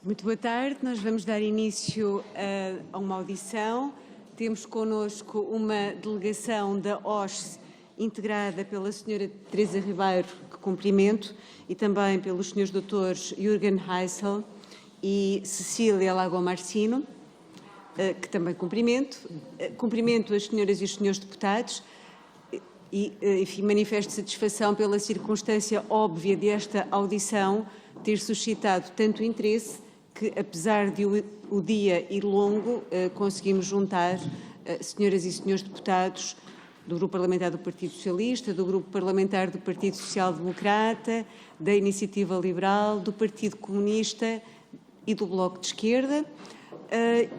Muito boa tarde. Nós vamos dar início a uma audição. Temos connosco uma delegação da OSCE integrada pela Sra. Teresa Ribeiro, que cumprimento, e também pelos Srs. Drs. Jürgen Heissel e Cecília Lago Marcino, que também cumprimento. Cumprimento as senhoras e os senhores deputados e, enfim, manifesto satisfação pela circunstância óbvia desta audição ter suscitado tanto interesse que, apesar de o dia ir longo, conseguimos juntar senhoras e senhores deputados do Grupo Parlamentar do Partido Socialista, do Grupo Parlamentar do Partido Social Democrata, da Iniciativa Liberal, do Partido Comunista e do Bloco de Esquerda,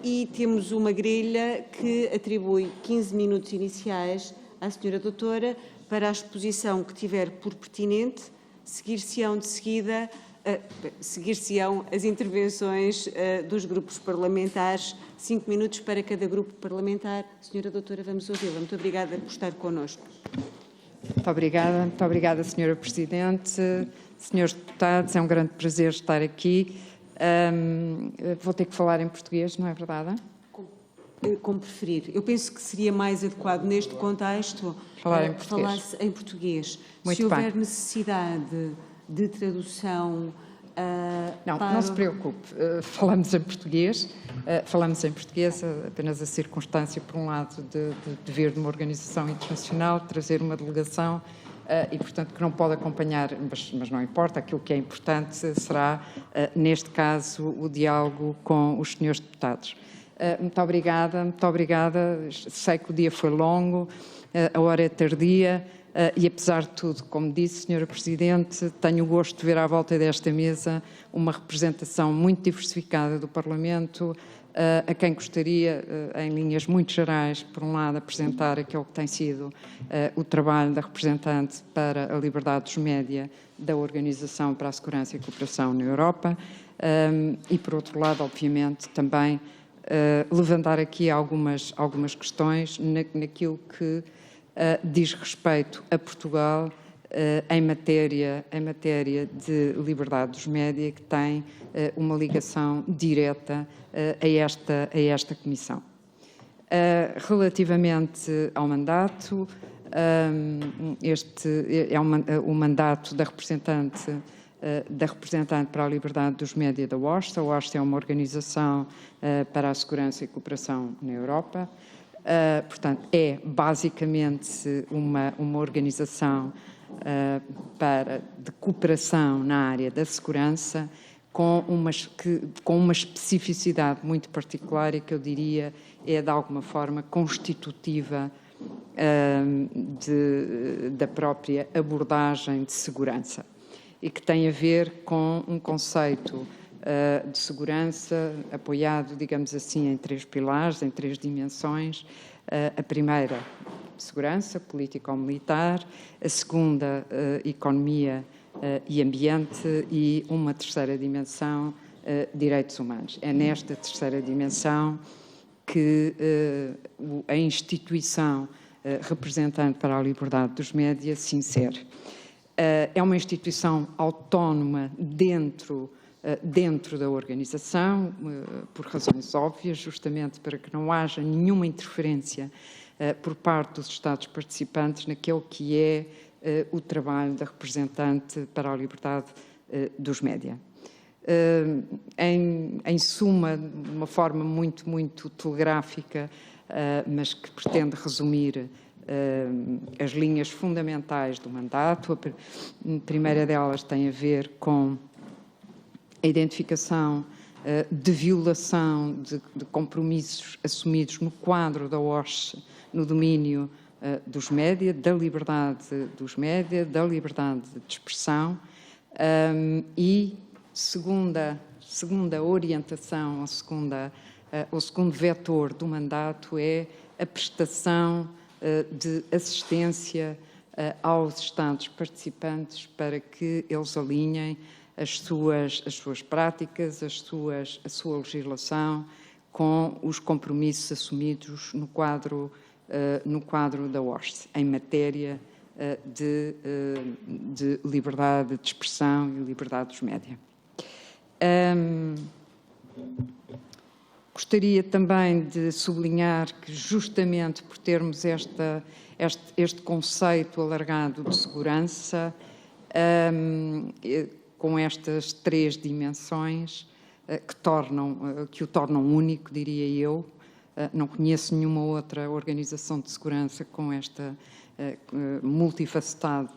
e temos uma grelha que atribui 15 minutos iniciais à senhora doutora para a exposição que tiver por pertinente. Seguir-se-ão de seguida seguir-se-ão as intervenções dos grupos parlamentares, 5 minutos para cada grupo parlamentar. Senhora doutora, vamos ouvi-la. Muito obrigada por estar connosco. Muito obrigada, senhora Presidente. Senhores deputados, é um grande prazer estar aqui. Vou ter que falar em português, não é verdade? Como preferir. Eu penso que seria mais adequado neste contexto falar-se em português. Muito Se houver bem. necessidade de tradução... Não se preocupe, falamos em português, apenas a circunstância, por um lado, de vir de uma organização internacional, trazer uma delegação e, portanto, que não pode acompanhar, mas não importa, aquilo que é importante será, neste caso, o diálogo com os senhores deputados. Muito obrigada, sei que o dia foi longo, a hora é tardia, e apesar de tudo, como disse, Sra. Presidente, tenho o gosto de ver à volta desta mesa uma representação muito diversificada do Parlamento, a quem gostaria, em linhas muito gerais, por um lado, apresentar aquilo que tem sido o trabalho da representante para a liberdade dos média da Organização para a Segurança e Cooperação na Europa, e por outro lado, obviamente, também levantar aqui algumas questões naquilo que diz respeito a Portugal em matéria de liberdade dos média, que tem uma ligação direta a esta Comissão. Relativamente ao mandato, este é o mandato da representante para a liberdade dos média da OSCE. A OSCE é uma organização para a segurança e cooperação na Europa. Portanto, é basicamente uma organização de cooperação na área da segurança, com uma especificidade muito particular e que eu diria é, de alguma forma, constitutiva da própria abordagem de segurança e que tem a ver com um conceito de segurança apoiado, digamos assim, em 3 pilares, em 3 dimensões. A primeira, segurança político-militar, a segunda, economia e ambiente, e uma terceira dimensão, direitos humanos. É nesta terceira dimensão que a instituição representante para a liberdade dos média se insere. É uma instituição autónoma dentro da organização, por razões óbvias, justamente para que não haja nenhuma interferência por parte dos Estados participantes naquele que é o trabalho da representante para a liberdade dos média. Em suma, de uma forma muito telegráfica, mas que pretende resumir as linhas fundamentais do mandato. A primeira delas tem a ver com a identificação de violação de compromissos assumidos no quadro da OSCE no domínio dos média, da liberdade dos média, da liberdade de expressão, e segunda orientação, o segundo vetor do mandato é a prestação de assistência aos Estados participantes para que eles alinhem as suas práticas, a sua legislação com os compromissos assumidos no quadro da OSCE, em matéria de liberdade de expressão e liberdade dos média. Gostaria também de sublinhar que, justamente por termos este conceito alargado de segurança, com estas 3 dimensões, que o tornam único, diria eu. Não conheço nenhuma outra organização de segurança com esta multifacetado,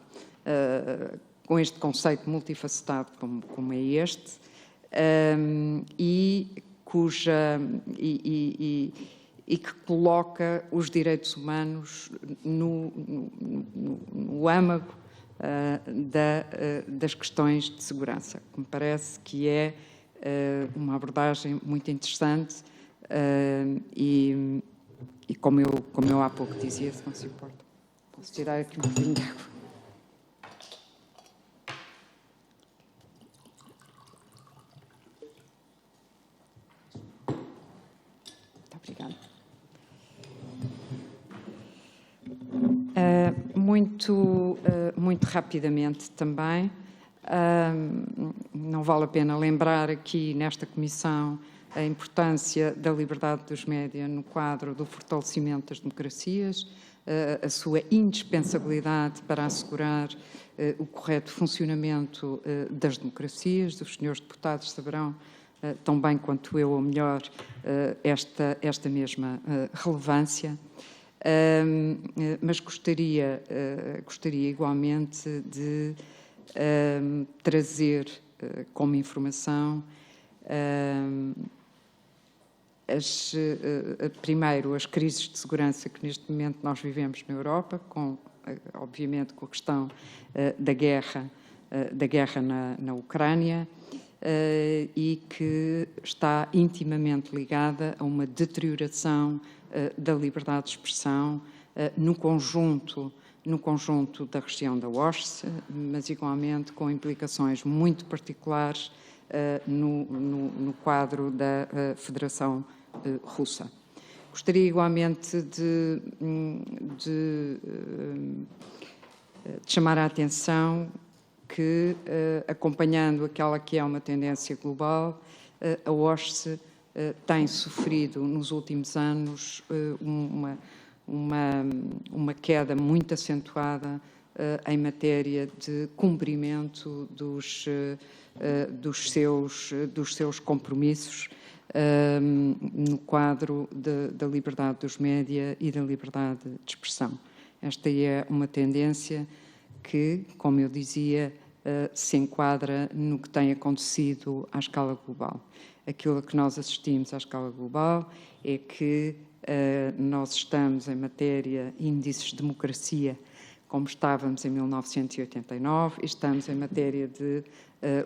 com este conceito multifacetado como é este, e que coloca os direitos humanos no âmago das questões de segurança, que me parece que é uma abordagem muito interessante e como eu há pouco dizia, se não se importa, posso tirar aqui um bocadinho de água. Obrigada. Muito rapidamente também, não vale a pena lembrar aqui nesta comissão a importância da liberdade dos média no quadro do fortalecimento das democracias, a sua indispensabilidade para assegurar o correto funcionamento das democracias. Os senhores deputados saberão tão bem quanto eu, ou melhor, esta mesma relevância. Mas gostaria igualmente de trazer como informação primeiro as crises de segurança que neste momento nós vivemos na Europa, obviamente com a questão da guerra na Ucrânia, e que está intimamente ligada a uma deterioração da liberdade de expressão no conjunto da região da OSCE, mas igualmente com implicações muito particulares no quadro da Federação Russa. Gostaria igualmente de chamar a atenção que, acompanhando aquela que é uma tendência global, a OSCE tem sofrido nos últimos anos uma queda muito acentuada em matéria de cumprimento dos seus compromissos no quadro da liberdade dos média e da liberdade de expressão. Esta é uma tendência que, como eu dizia, se enquadra no que tem acontecido à escala global. Aquilo a que nós assistimos à escala global é que nós estamos em matéria índices de democracia como estávamos em 1989, e estamos em matéria de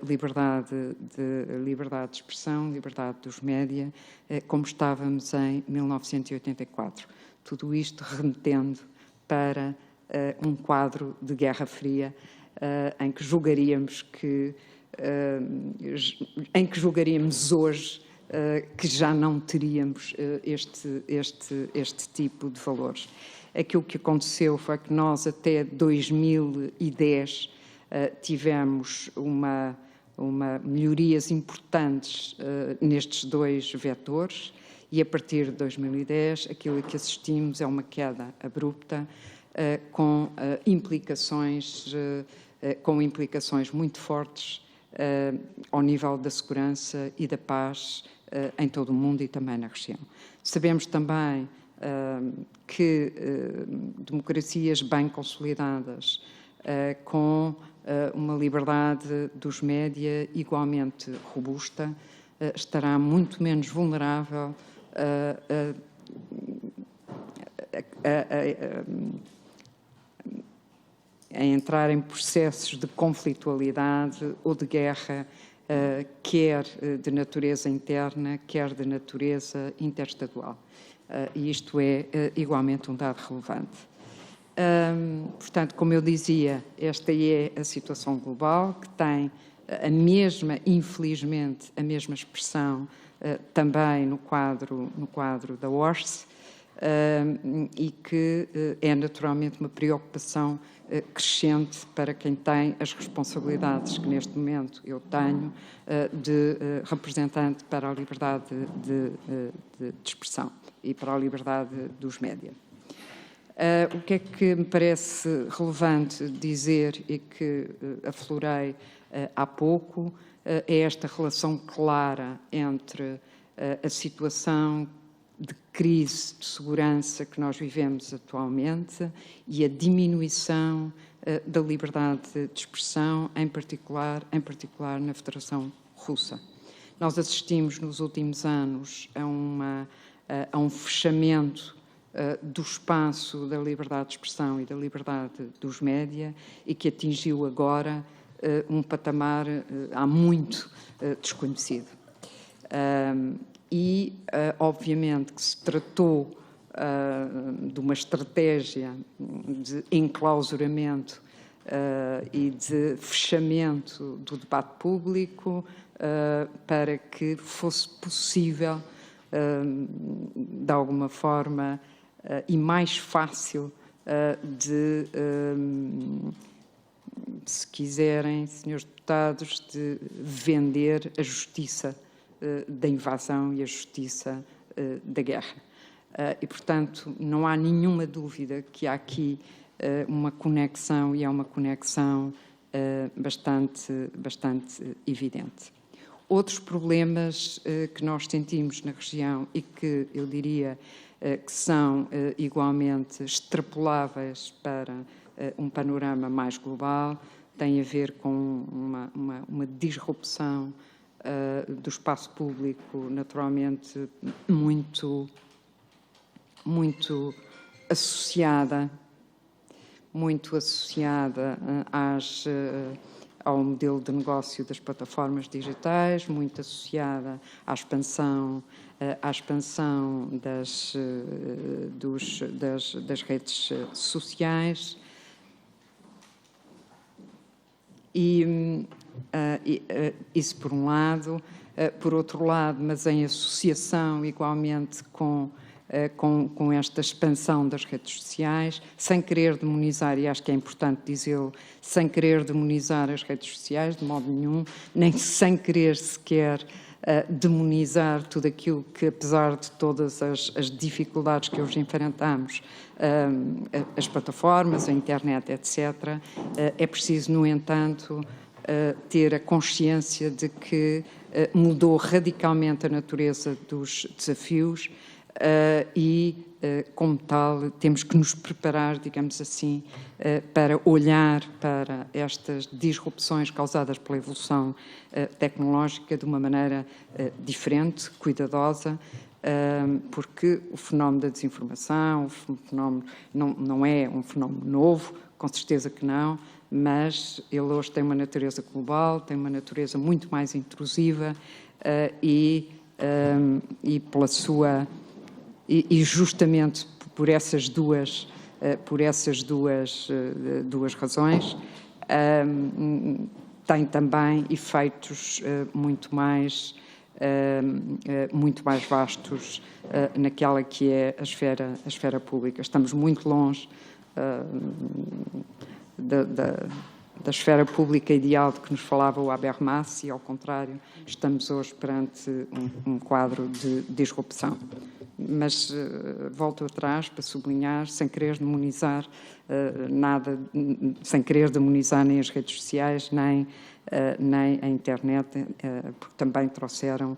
liberdade de expressão, liberdade dos média, como estávamos em 1984. Tudo isto remetendo para um quadro de Guerra Fria em que julgaríamos hoje que já não teríamos este tipo de valores. Aquilo que aconteceu foi que nós até 2010 tivemos melhorias importantes nestes 2 vetores, e a partir de 2010 aquilo que assistimos é uma queda abrupta com implicações muito fortes ao nível da segurança e da paz em todo o mundo e também na região. Sabemos também que democracias bem consolidadas, com uma liberdade dos média igualmente robusta, estará muito menos vulnerável a entrar em processos de conflitualidade ou de guerra, quer de natureza interna, quer de natureza interestadual. E isto é igualmente um dado relevante. Portanto, como eu dizia, esta é a situação global, que tem infelizmente, a mesma expressão também no quadro da OSCE, e que é naturalmente uma preocupação crescente para quem tem as responsabilidades que neste momento eu tenho de representante para a liberdade de expressão e para a liberdade dos média. O que é que me parece relevante dizer e que aflorei há pouco é esta relação clara entre a situação de crise de segurança que nós vivemos atualmente e a diminuição da liberdade de expressão, em particular na Federação Russa. Nós assistimos nos últimos anos a um fechamento do espaço da liberdade de expressão e da liberdade dos média e que atingiu agora um patamar há muito desconhecido. Obviamente, que se tratou de uma estratégia de enclausuramento e de fechamento do debate público para que fosse possível, de alguma forma, e mais fácil se quiserem, senhores deputados, de vender a justiça da invasão e a justiça da guerra. E, portanto, não há nenhuma dúvida que há aqui uma conexão, e é uma conexão bastante evidente. Outros problemas que nós sentimos na região e que eu diria que são igualmente extrapoláveis para um panorama mais global têm a ver com uma disrupção do espaço público, naturalmente muito associada ao modelo de negócio das plataformas digitais, muito associada à expansão das redes sociais isso por um lado. Por outro lado, mas em associação igualmente com esta expansão das redes sociais, sem querer demonizar, e acho que é importante dizê-lo, sem querer demonizar as redes sociais de modo nenhum, nem sem querer sequer demonizar tudo aquilo que, apesar de todas as dificuldades que hoje enfrentamos, as plataformas, a internet, etc., é preciso, no entanto, ter a consciência de que mudou radicalmente a natureza dos desafios como tal, temos que nos preparar, digamos assim, para olhar para estas disrupções causadas pela evolução tecnológica de uma maneira diferente, cuidadosa, porque o fenómeno da desinformação, não é um fenómeno novo, com certeza que não, mas ele hoje tem uma natureza global, tem uma natureza muito mais intrusiva e pela sua... E justamente por essas duas razões, tem também efeitos muito mais vastos naquela que é a esfera pública. Estamos muito longe da esfera pública ideal de que nos falava o Habermas e, ao contrário, estamos hoje perante um quadro de disrupção. Mas volto atrás para sublinhar, sem querer demonizar nada, sem querer demonizar nem as redes sociais, nem a internet, porque também trouxeram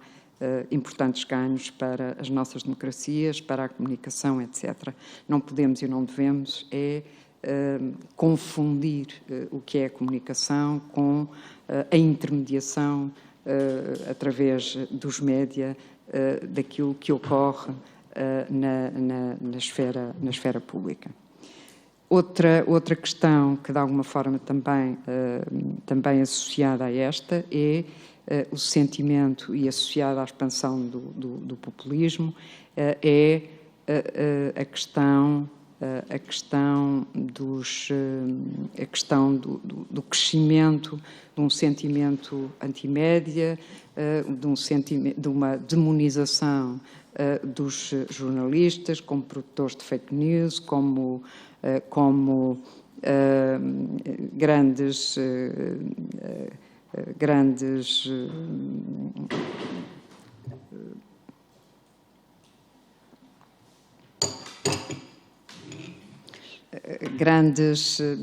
importantes ganhos para as nossas democracias, para a comunicação, etc. Não podemos e não devemos confundir o que é a comunicação com a intermediação através dos média daquilo que ocorre na esfera pública. Outra questão que, de alguma forma, também associada a esta é o sentimento e associada à expansão do populismo é a questão do crescimento de um sentimento antimédia, de uma demonização dos jornalistas como produtores de fake news, como grandes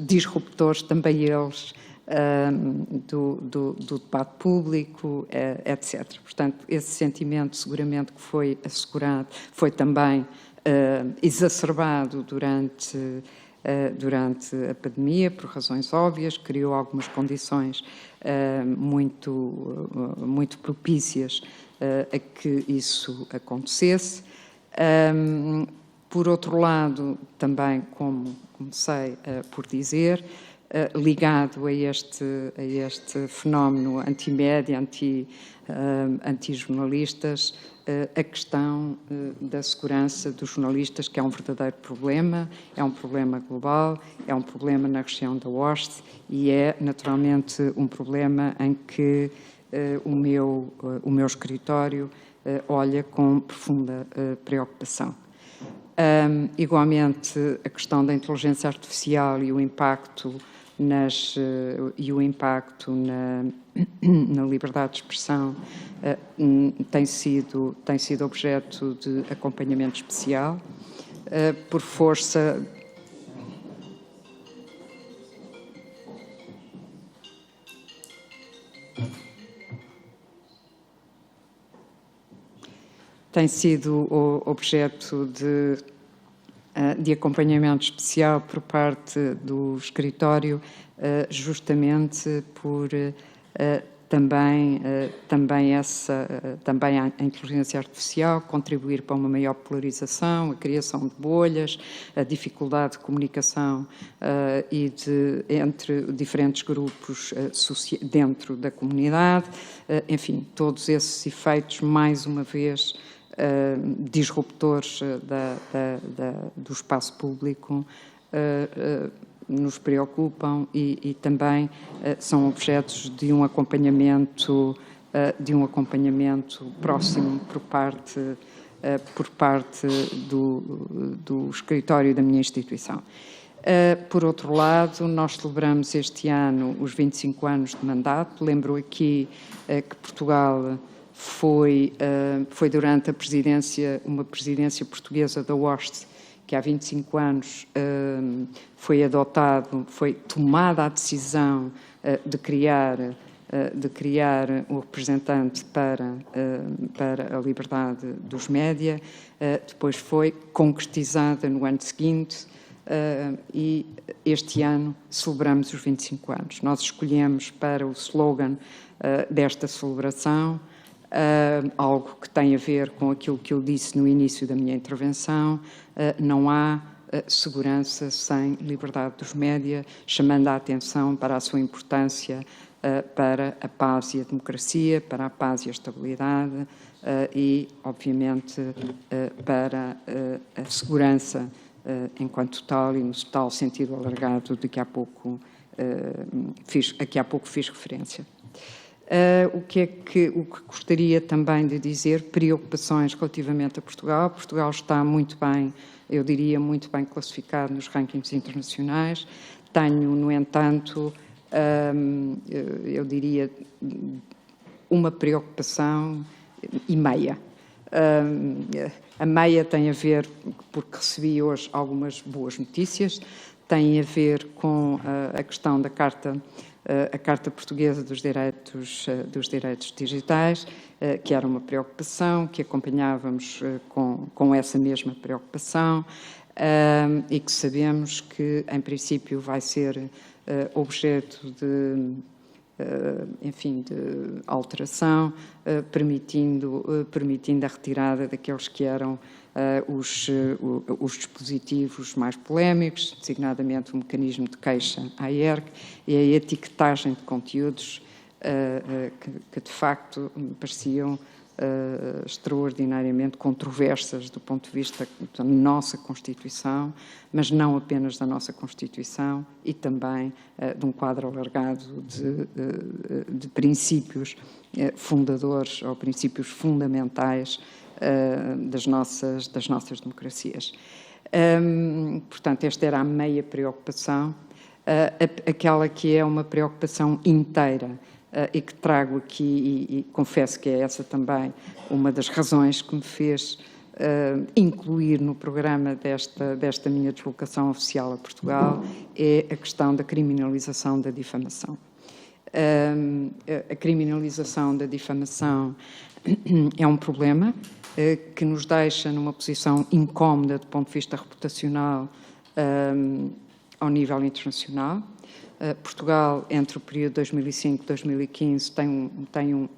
disruptores, também eles, do debate público, etc. Portanto, esse sentimento seguramente que foi assegurado, foi também exacerbado durante a pandemia, por razões óbvias, criou algumas condições muito propícias a que isso acontecesse. Por outro lado, também, como comecei por dizer, ligado a este fenómeno anti-média, anti-jornalistas, a questão da segurança dos jornalistas, que é um verdadeiro problema, é um problema global, é um problema na região da OSCE e é, naturalmente, um problema em que o meu escritório olha com profunda preocupação. Igualmente, a questão da inteligência artificial e o impacto na liberdade de expressão tem sido objeto de acompanhamento especial, por força tem sido objeto de acompanhamento especial por parte do escritório, justamente por também a inteligência artificial contribuir para uma maior polarização, a criação de bolhas, a dificuldade de comunicação entre diferentes grupos dentro da comunidade, enfim, todos esses efeitos, mais uma vez, disruptores do espaço público nos preocupam e também são objetos de um acompanhamento próximo por parte do escritório da minha instituição. Por outro lado, nós celebramos este ano os 25 anos de mandato. Lembro aqui que Portugal foi durante uma presidência portuguesa da OSCE, que há 25 anos foi tomada a decisão de criar um representante para a liberdade dos média, depois foi concretizada no ano seguinte e este ano celebramos os 25 anos. Nós escolhemos para o slogan desta celebração algo que tem a ver com aquilo que eu disse no início da minha intervenção: não há segurança sem liberdade dos média, chamando a atenção para a sua importância para a paz e a democracia, para a paz e a estabilidade e, obviamente, para a segurança enquanto tal e no tal sentido alargado de que há pouco fiz referência. O que gostaria também de dizer, preocupações relativamente a Portugal. Portugal está muito bem, eu diria, muito bem classificado nos rankings internacionais. Tenho, no entanto, eu diria, uma preocupação e meia. A meia tem a ver, porque recebi hoje algumas boas notícias, tem a ver com a questão da a Carta Portuguesa dos Direitos Digitais, que era uma preocupação, que acompanhávamos com essa mesma preocupação e que sabemos que, em princípio, vai ser objeto de alteração, permitindo a retirada daqueles que eram os dispositivos mais polémicos, designadamente o mecanismo de queixa à IERC e a etiquetagem de conteúdos que de facto me pareciam extraordinariamente controversas do ponto de vista da nossa Constituição, mas não apenas da nossa Constituição, e também de um quadro alargado de princípios fundadores ou princípios fundamentais das nossas democracias. Portanto, esta era a meia preocupação. aquela que é uma preocupação inteira e que trago aqui, e confesso que é essa também uma das razões que me fez incluir no programa desta minha deslocação oficial a Portugal, é a questão da criminalização da difamação. A criminalização da difamação é um problema que nos deixa numa posição incómoda do ponto de vista reputacional ao nível internacional. Portugal, entre o período 2005 e 2015, tem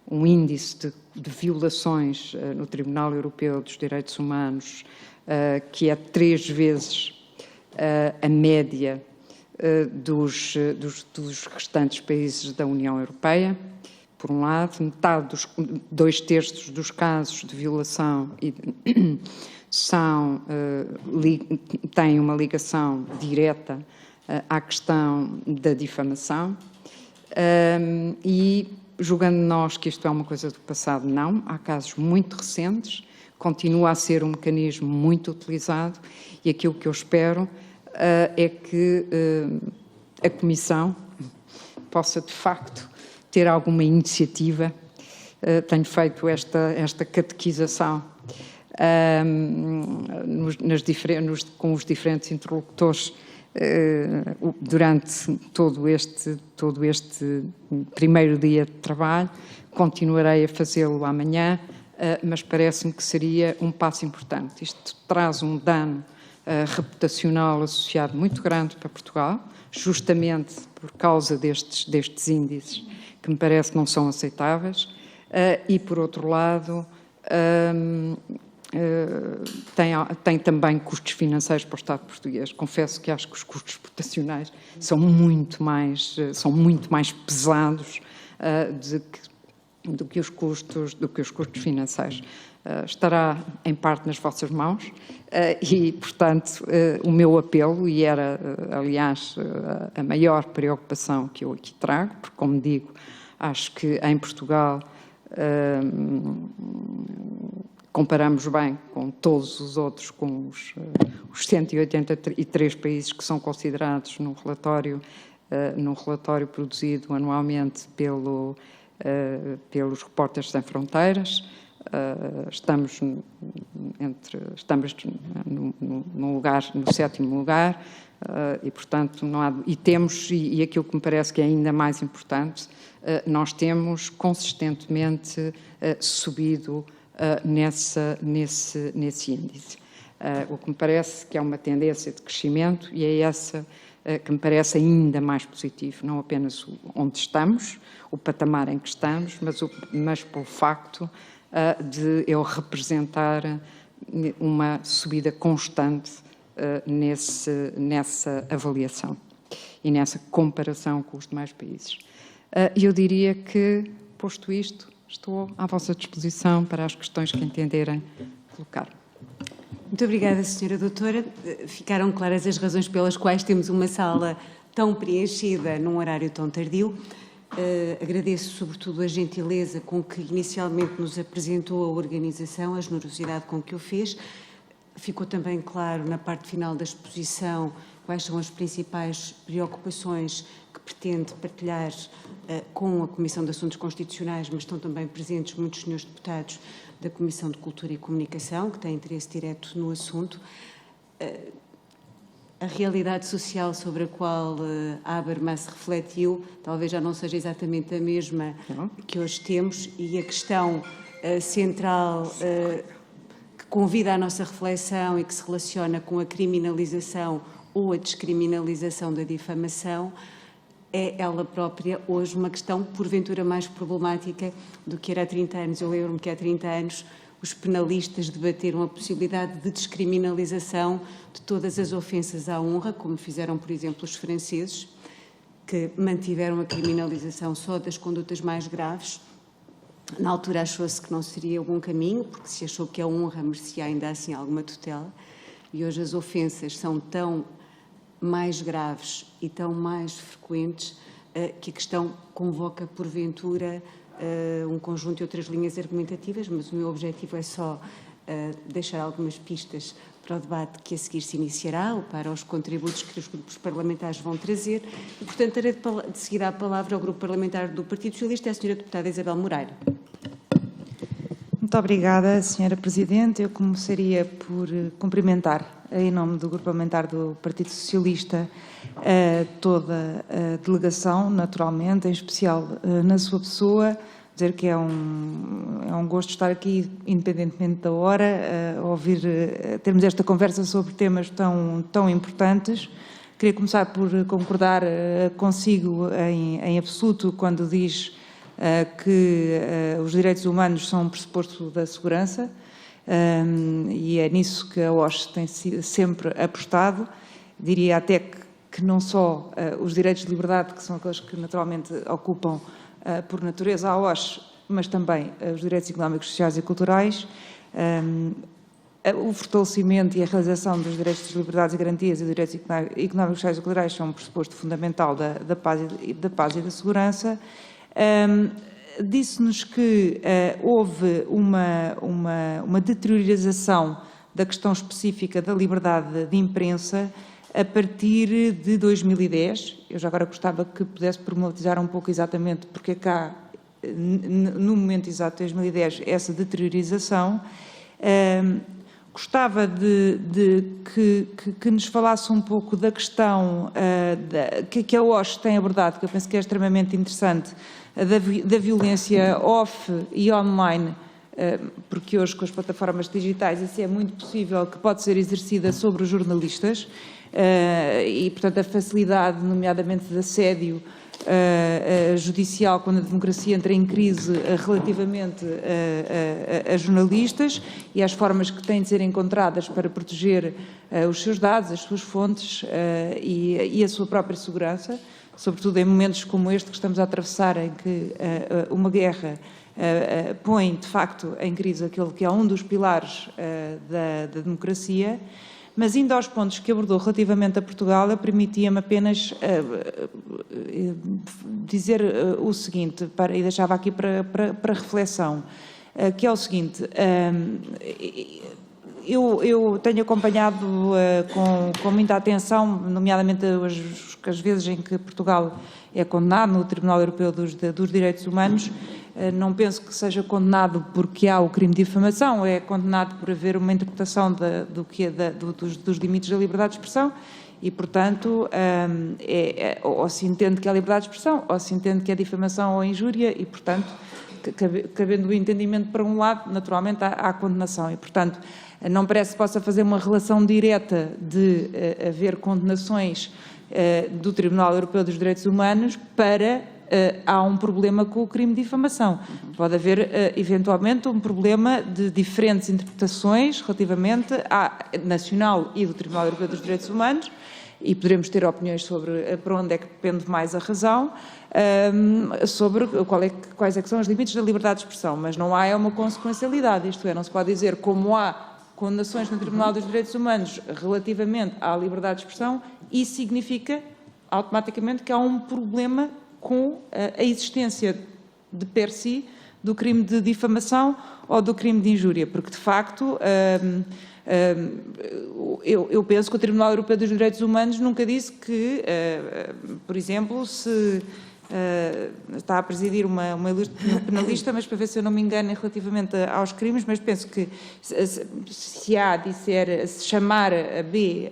um índice de violações no Tribunal Europeu dos Direitos Humanos que é 3 vezes a média dos restantes países da União Europeia. Por um lado, 2/3 dos casos de violação têm uma ligação direta à questão da difamação e, julgando nós que isto é uma coisa do passado, não. Há casos muito recentes, continua a ser um mecanismo muito utilizado e aquilo que eu espero é que a Comissão possa, de facto, ter alguma iniciativa. Tenho feito esta catequização com os diferentes interlocutores durante todo este primeiro dia de trabalho. Continuarei a fazê-lo amanhã, mas parece-me que seria um passo importante. Isto traz um dano reputacional associado muito grande para Portugal, justamente por causa destes índices que me parece que não são aceitáveis, e, por outro lado, tem também custos financeiros para o Estado português. Confesso que acho que os custos reputacionais são muito mais pesados do que os custos financeiros. Estará em parte nas vossas mãos e, portanto, o meu apelo, e era, aliás, a maior preocupação que eu aqui trago, porque, como digo, acho que em Portugal comparamos bem com todos os outros, com os 183 países que são considerados num relatório produzido anualmente pelos Repórteres Sem Fronteiras. Estamos no 7º lugar e, portanto, não há, e aquilo que me parece que é ainda mais importante, nós temos consistentemente subido nesse índice. O que me parece que é uma tendência de crescimento e é essa que me parece ainda mais positivo, não apenas onde estamos, o patamar em que estamos, mas pelo facto de eu representar uma subida constante nessa avaliação e nessa comparação com os demais países. Eu diria que, posto isto, estou à vossa disposição para as questões que entenderem colocar. Muito obrigada, Sra. Doutora. Ficaram claras as razões pelas quais temos uma sala tão preenchida num horário tão tardio. Agradeço, sobretudo, a gentileza com que inicialmente nos apresentou a organização, a generosidade com que o fez. Ficou também claro, na parte final da exposição, quais são as principais preocupações que pretende partilhar com a Comissão de Assuntos Constitucionais, mas estão também presentes muitos senhores deputados da Comissão de Cultura e Comunicação, que têm interesse direto no assunto. A realidade social sobre a qual a Habermas refletiu talvez já não seja exatamente a mesma que hoje temos, e a questão central que convida à nossa reflexão e que se relaciona com a criminalização ou a descriminalização da difamação é ela própria hoje uma questão porventura mais problemática do que era há 30 anos. Eu lembro-me que há 30 anos os penalistas debateram a possibilidade de descriminalização de todas as ofensas à honra, como fizeram, por exemplo, os franceses, que mantiveram a criminalização só das condutas mais graves. Na altura achou-se que não seria um bom caminho, porque se achou que a honra merecia ainda assim alguma tutela, e hoje as ofensas são tão mais graves e tão mais frequentes que a questão convoca, porventura, um conjunto de outras linhas argumentativas, mas o meu objetivo é só deixar algumas pistas para o debate que a seguir se iniciará, ou para os contributos que os grupos parlamentares vão trazer. E, portanto, darei de seguir a palavra ao Grupo Parlamentar do Partido Socialista, a Sra. Deputada Isabel Moreira. Muito obrigada, Sra. Presidente. Eu começaria por cumprimentar, em nome do Grupo Parlamentar do Partido Socialista, toda a delegação, naturalmente, em especial na sua pessoa, dizer que é um gosto estar aqui, independentemente da hora, a ouvir, termos esta conversa sobre temas tão importantes. Queria começar por concordar consigo em absoluto quando diz que os direitos humanos são um pressuposto da segurança, e é nisso que a OSCE tem sempre apostado. Diria até que não só os direitos de liberdade, que são aqueles que naturalmente ocupam por natureza a OSCE, mas também os direitos económicos, sociais e culturais, o fortalecimento e a realização dos direitos de liberdades e garantias e dos direitos económicos, sociais e culturais são um pressuposto fundamental da paz e da segurança. Disse-nos que houve uma deteriorização da questão específica da liberdade de imprensa a partir de 2010. Eu já agora gostava que pudesse problematizar um pouco exatamente porque cá, no momento exato de 2010, essa deteriorização. Gostava que nos falasse um pouco da questão que a OSCE tem abordado, que eu penso que é extremamente interessante, da violência off e online, porque hoje com as plataformas digitais isso é muito possível que pode ser exercida sobre os jornalistas, e portanto a facilidade, nomeadamente de assédio judicial, quando a democracia entra em crise relativamente a jornalistas e às formas que têm de ser encontradas para proteger os seus dados, as suas fontes e a sua própria segurança, sobretudo em momentos como este que estamos a atravessar, em que uma guerra põe de facto em crise aquele que é um dos pilares da democracia. Mas, indo aos pontos que abordou relativamente a Portugal, eu permitia-me apenas dizer o seguinte, e deixava aqui para reflexão, que é o seguinte: eu tenho acompanhado com muita atenção, nomeadamente as vezes em que Portugal é condenado no Tribunal Europeu dos Direitos Humanos. Não penso que seja condenado porque há o crime de difamação, é condenado por haver uma interpretação dos limites da liberdade de expressão e, portanto, ou se entende que é liberdade de expressão, ou se entende que é difamação ou injúria e, portanto, cabendo o entendimento para um lado, naturalmente há condenação e, portanto, não parece que possa fazer uma relação direta de haver condenações do Tribunal Europeu dos Direitos Humanos para há um problema com o crime de difamação. Pode haver, eventualmente, um problema de diferentes interpretações relativamente à nacional e do Tribunal Europeu dos Direitos Humanos, e poderemos ter opiniões sobre para onde é que pende mais a razão, sobre quais é que são os limites da liberdade de expressão, mas não há uma consequencialidade, isto é, não se pode dizer como há condenações no Tribunal dos Direitos Humanos relativamente à liberdade de expressão, isso significa automaticamente que há um problema com a existência de per si do crime de difamação ou do crime de injúria, porque de facto eu penso que o Tribunal Europeu dos Direitos Humanos nunca disse que, por exemplo, se está a presidir uma ilustre penalista, mas para ver se eu não me engano relativamente aos crimes, mas penso que se A disser, se chamar a B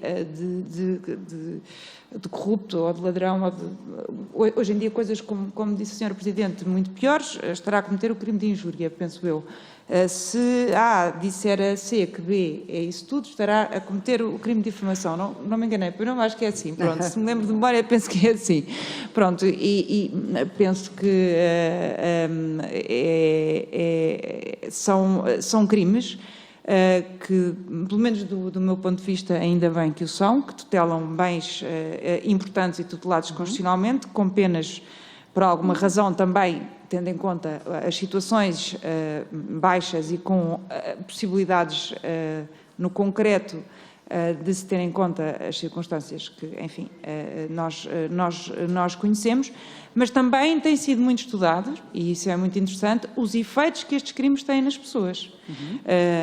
de corrupto ou de ladrão, hoje em dia coisas, como disse a Sra. Presidente, muito piores, estará a cometer o crime de injúria, penso eu. Se A disser a C que B é isso tudo, estará a cometer o crime de difamação. Não me enganei, eu não acho que é assim. Pronto, se me lembro de memória, penso que é assim. Pronto, e penso que são crimes que, pelo menos do meu ponto de vista, ainda bem que o são, que tutelam bens importantes e tutelados constitucionalmente, com penas, por alguma razão também, tendo em conta as situações baixas e com possibilidades no concreto de se ter em conta as circunstâncias que, enfim, nós conhecemos, mas também tem sido muito estudado, e isso é muito interessante, os efeitos que estes crimes têm nas pessoas,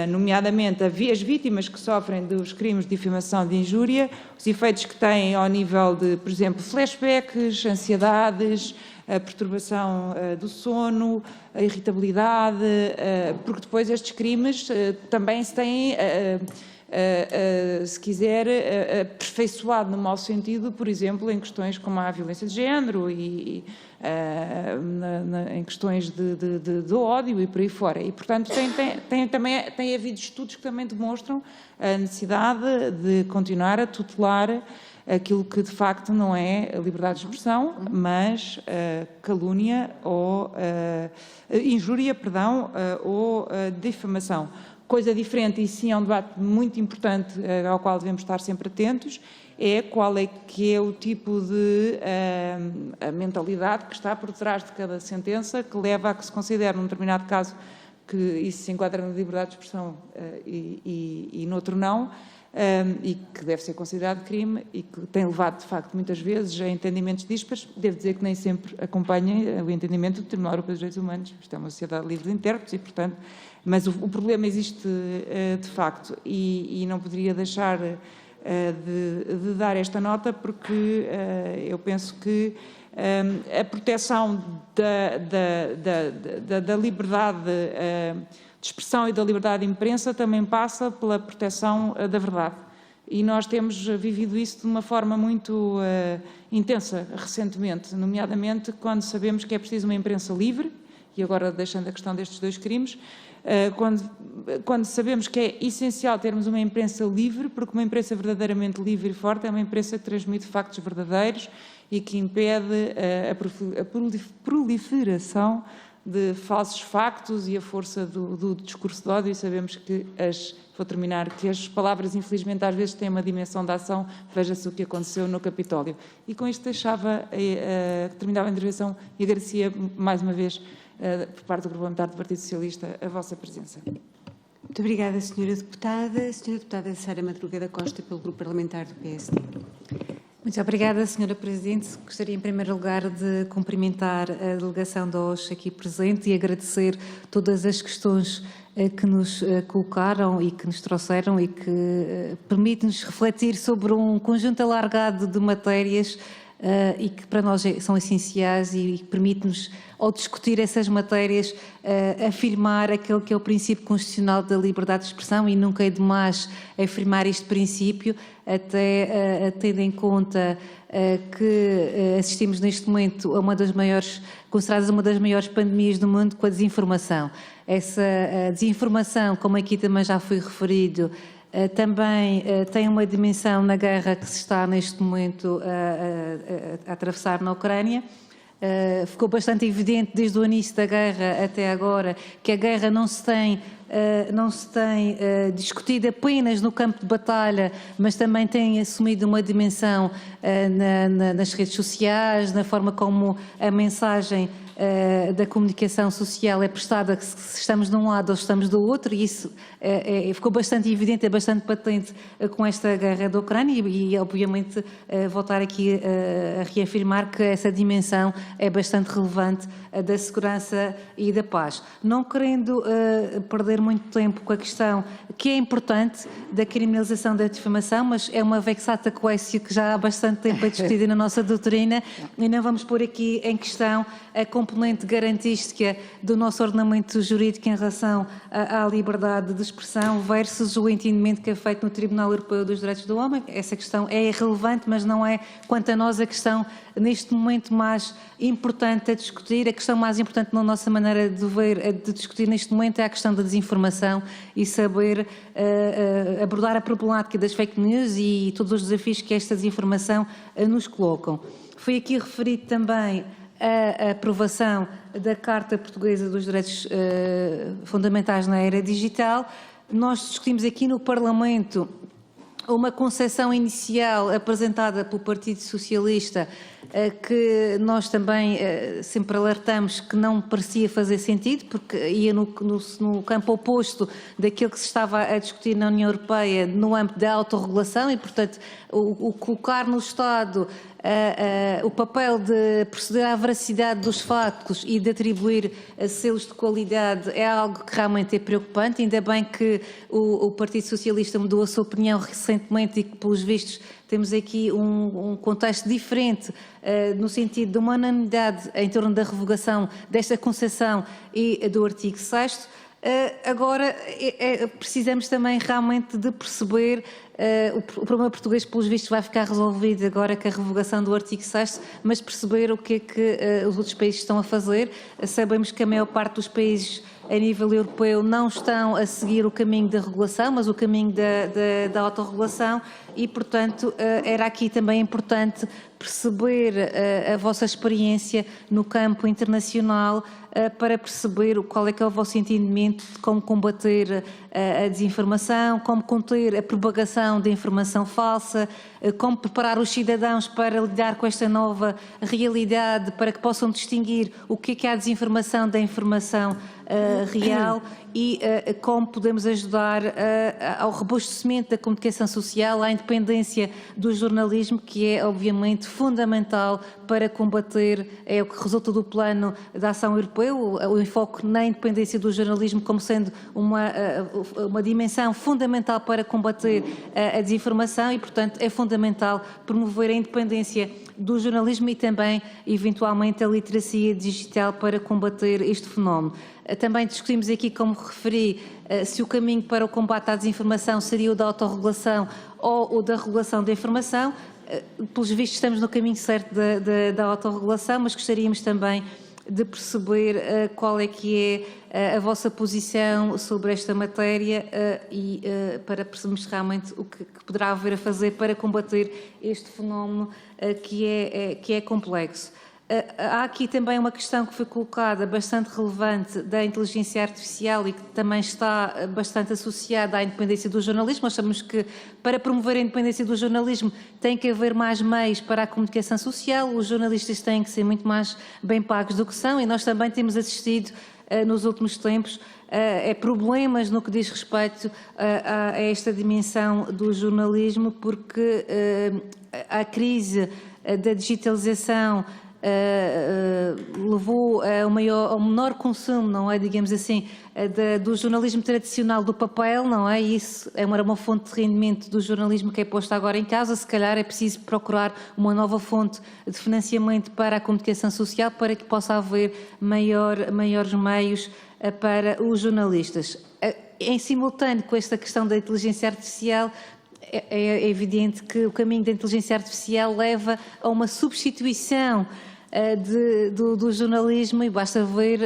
nomeadamente as vítimas que sofrem dos crimes de difamação, de injúria, os efeitos que têm ao nível de, por exemplo, flashbacks, ansiedades, a perturbação do sono, a irritabilidade, porque depois estes crimes também se têm, se quiser, aperfeiçoado no mau sentido, por exemplo, em questões como a violência de género e em questões de ódio e por aí fora. E, portanto, tem havido estudos que também demonstram a necessidade de continuar a tutelar aquilo que de facto não é a liberdade de expressão, mas calúnia ou injúria, perdão, ou difamação. Coisa diferente, e sim é um debate muito importante ao qual devemos estar sempre atentos, é qual é que é o tipo de a mentalidade que está por detrás de cada sentença, que leva a que se considere num determinado caso que isso se enquadra na liberdade de expressão e noutro não, e que deve ser considerado crime e que tem levado, de facto, muitas vezes a entendimentos díspares. Devo dizer que nem sempre acompanha o entendimento do Tribunal Europeu dos Direitos Humanos. Isto é uma sociedade livre de intérpretes e, portanto, mas o problema existe de facto e não poderia deixar de dar esta nota porque eu penso que a proteção da liberdade de expressão e da liberdade de imprensa também passa pela proteção da verdade. E nós temos vivido isso de uma forma muito intensa recentemente, nomeadamente quando sabemos que é preciso uma imprensa livre, e agora deixando a questão destes dois crimes, quando sabemos que é essencial termos uma imprensa livre, porque uma imprensa verdadeiramente livre e forte é uma imprensa que transmite factos verdadeiros e que impede a proliferação de falsos factos e a força do discurso de ódio, e sabemos que vou terminar, que as palavras infelizmente às vezes têm uma dimensão de ação, veja-se o que aconteceu no Capitólio. E com isto terminava a intervenção e agradecia mais uma vez, por parte do Grupo Parlamentar do Partido Socialista, a vossa presença. Muito obrigada, Sra. Deputada. Sra. Deputada Sara Madruga da Costa, pelo Grupo Parlamentar do PSD. Muito obrigada, Sra. Presidente. Gostaria, em primeiro lugar, de cumprimentar a delegação da OSCE aqui presente e agradecer todas as questões que nos colocaram e que nos trouxeram e que permite-nos refletir sobre um conjunto alargado de matérias e que para nós são essenciais e permite-nos, ao discutir essas matérias, afirmar aquele que é o princípio constitucional da liberdade de expressão, e nunca é demais afirmar este princípio, até tendo em conta que assistimos neste momento a uma das maiores, consideradas uma das maiores pandemias do mundo, com a desinformação. Essa desinformação, como aqui também já foi referido, também tem uma dimensão na guerra que se está neste momento a atravessar na Ucrânia. Ficou bastante evidente desde o início da guerra até agora que a guerra não se tem discutido apenas no campo de batalha, mas também tem assumido uma dimensão nas redes sociais, na forma como a mensagem da comunicação social é prestada, se estamos de um lado ou estamos do outro, e isso ficou bastante evidente, é bastante patente com esta guerra da Ucrânia e obviamente voltar aqui a reafirmar que essa dimensão é bastante relevante da segurança e da paz. Não querendo perder muito tempo com a questão que é importante da criminalização da difamação, mas é uma vexata quaestio que já há bastante tempo é discutida na nossa doutrina, e não vamos pôr aqui em questão a componente garantística do nosso ordenamento jurídico em relação à liberdade de expressão versus o entendimento que é feito no Tribunal Europeu dos Direitos do Homem. Essa questão é irrelevante, mas não é, quanto a nós, a questão neste momento mais importante a discutir. A questão mais importante na nossa maneira de ver, de discutir neste momento, é a questão da desinformação e saber abordar a problemática das fake news e todos os desafios que esta desinformação nos colocam. Foi aqui referido também a aprovação da Carta Portuguesa dos Direitos Fundamentais na Era Digital. Nós discutimos aqui no Parlamento uma concepção inicial apresentada pelo Partido Socialista que nós também sempre alertamos que não parecia fazer sentido, porque ia no campo oposto daquilo que se estava a discutir na União Europeia no âmbito da autorregulação e, portanto, o colocar no Estado o papel de proceder à veracidade dos factos e de atribuir selos de qualidade é algo que realmente é preocupante. Ainda bem que o Partido Socialista mudou a sua opinião recentemente e que, pelos vistos, temos aqui um contexto diferente no sentido de uma unanimidade em torno da revogação desta concessão e do artigo 6º. Agora, precisamos também realmente de perceber, o problema português, pelos vistos, vai ficar resolvido agora com a revogação do artigo 6º, mas perceber o que é que os outros países estão a fazer. Sabemos que a maior parte dos países a nível europeu não estão a seguir o caminho da regulação, mas o caminho da autorregulação e, portanto, era aqui também importante perceber a vossa experiência no campo internacional para perceber qual é que é o vosso entendimento de como combater a desinformação, como conter a propagação da informação falsa, como preparar os cidadãos para lidar com esta nova realidade, para que possam distinguir o que é a desinformação da informação real e como podemos ajudar ao robustecimento da comunicação social, à independência do jornalismo, que é obviamente fundamental para combater, é o que resulta do plano de ação europeu, o enfoque na independência do jornalismo como sendo uma dimensão fundamental para combater a desinformação e, portanto, é fundamental promover a independência do jornalismo e também, eventualmente, a literacia digital para combater este fenómeno. Também discutimos aqui, como referi, se o caminho para o combate à desinformação seria o da autorregulação ou o da regulação da informação. Pelos vistos, estamos no caminho certo da autorregulação, mas gostaríamos também de perceber qual é que é a vossa posição sobre esta matéria e para percebermos realmente o que poderá haver a fazer para combater este fenómeno que é complexo. Há aqui também uma questão que foi colocada bastante relevante da inteligência artificial e que também está bastante associada à independência do jornalismo. Nós sabemos que para promover a independência do jornalismo tem que haver mais meios para a comunicação social, os jornalistas têm que ser muito mais bem pagos do que são e nós também temos assistido nos últimos tempos problemas no que diz respeito a esta dimensão do jornalismo, porque a crise da digitalização levou ao menor consumo, não é, digamos assim, do jornalismo tradicional do papel, não é? E isso era uma fonte de rendimento do jornalismo que é posta agora em causa. Se calhar é preciso procurar uma nova fonte de financiamento para a comunicação social para que possa haver maiores meios para os jornalistas. Em simultâneo com esta questão da inteligência artificial, é evidente que o caminho da inteligência artificial leva a uma substituição do jornalismo e basta ver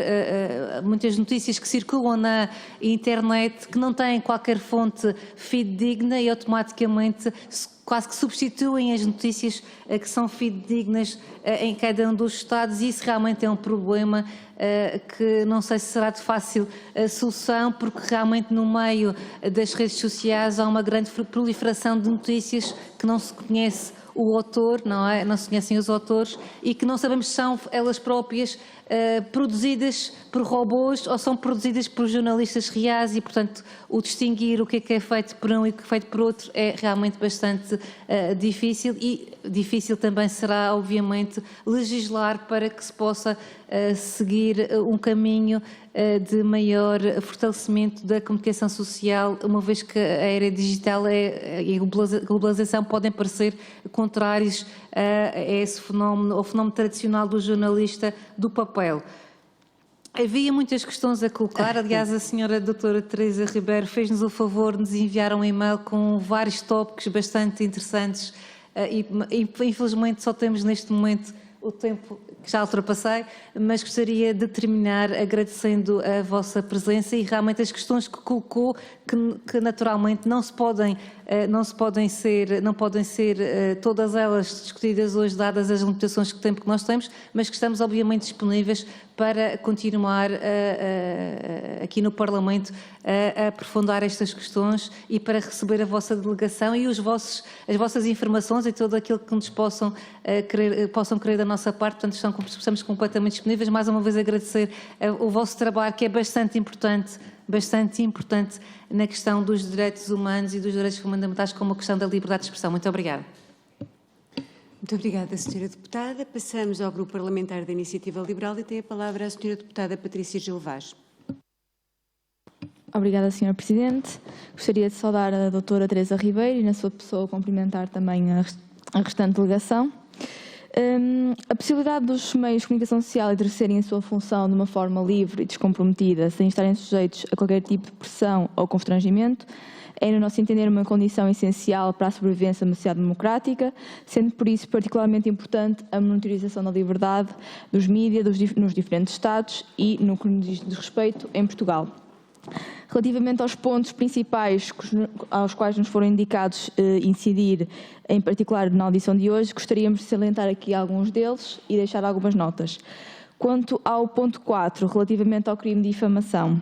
muitas notícias que circulam na internet que não têm qualquer fonte fidedigna e automaticamente quase que substituem as notícias que são fidedignas em cada um dos estados e isso realmente é um problema que não sei se será de fácil solução, porque realmente no meio das redes sociais há uma grande proliferação de notícias que não se conhece o autor, não é? Não se conhecem os autores e que não sabemos se são elas próprias produzidas por robôs ou são produzidas por jornalistas reais e, portanto, o distinguir o que é feito por um e o que é feito por outro é realmente bastante difícil e difícil também será, obviamente, legislar para que se possa seguir um caminho de maior fortalecimento da comunicação social, uma vez que a era digital e a globalização podem parecer contrários a esse fenómeno, ao fenómeno tradicional do jornalista do papel. Havia muitas questões a colocar, aliás a senhora doutora Teresa Ribeiro fez-nos o favor de nos enviar um e-mail com vários tópicos bastante interessantes e infelizmente só temos neste momento o tempo que já ultrapassei, mas gostaria de terminar agradecendo a vossa presença e realmente as questões que colocou, que naturalmente não podem ser todas elas discutidas hoje, dadas as limitações de tempo que nós temos, mas que estamos obviamente disponíveis para continuar aqui no Parlamento a aprofundar estas questões e para receber a vossa delegação e as vossas informações e tudo aquilo que nos possam querer da nossa parte. Portanto, estamos completamente disponíveis. Mais uma vez agradecer o vosso trabalho, que é bastante importante na questão dos direitos humanos e dos direitos fundamentais, como a questão da liberdade de expressão. Muito obrigada. Muito obrigada, Sra. Deputada. Passamos ao Grupo Parlamentar da Iniciativa Liberal e tem a palavra a Sra. Deputada Patrícia Gil Vaz. Obrigada, Sra. Presidente. Gostaria de saudar a doutora Teresa Ribeiro e, na sua pessoa, cumprimentar também a restante delegação. A possibilidade dos meios de comunicação social exercerem a sua função de uma forma livre e descomprometida, sem estarem sujeitos a qualquer tipo de pressão ou constrangimento, é, no nosso entender, uma condição essencial para a sobrevivência de uma sociedade democrática, sendo por isso particularmente importante a monitorização da liberdade dos mídias nos diferentes Estados e no que diz respeito em Portugal. Relativamente aos pontos principais aos quais nos foram indicados incidir, em particular na audição de hoje, gostaríamos de salientar aqui alguns deles e deixar algumas notas. Quanto ao ponto 4, relativamente ao crime de difamação,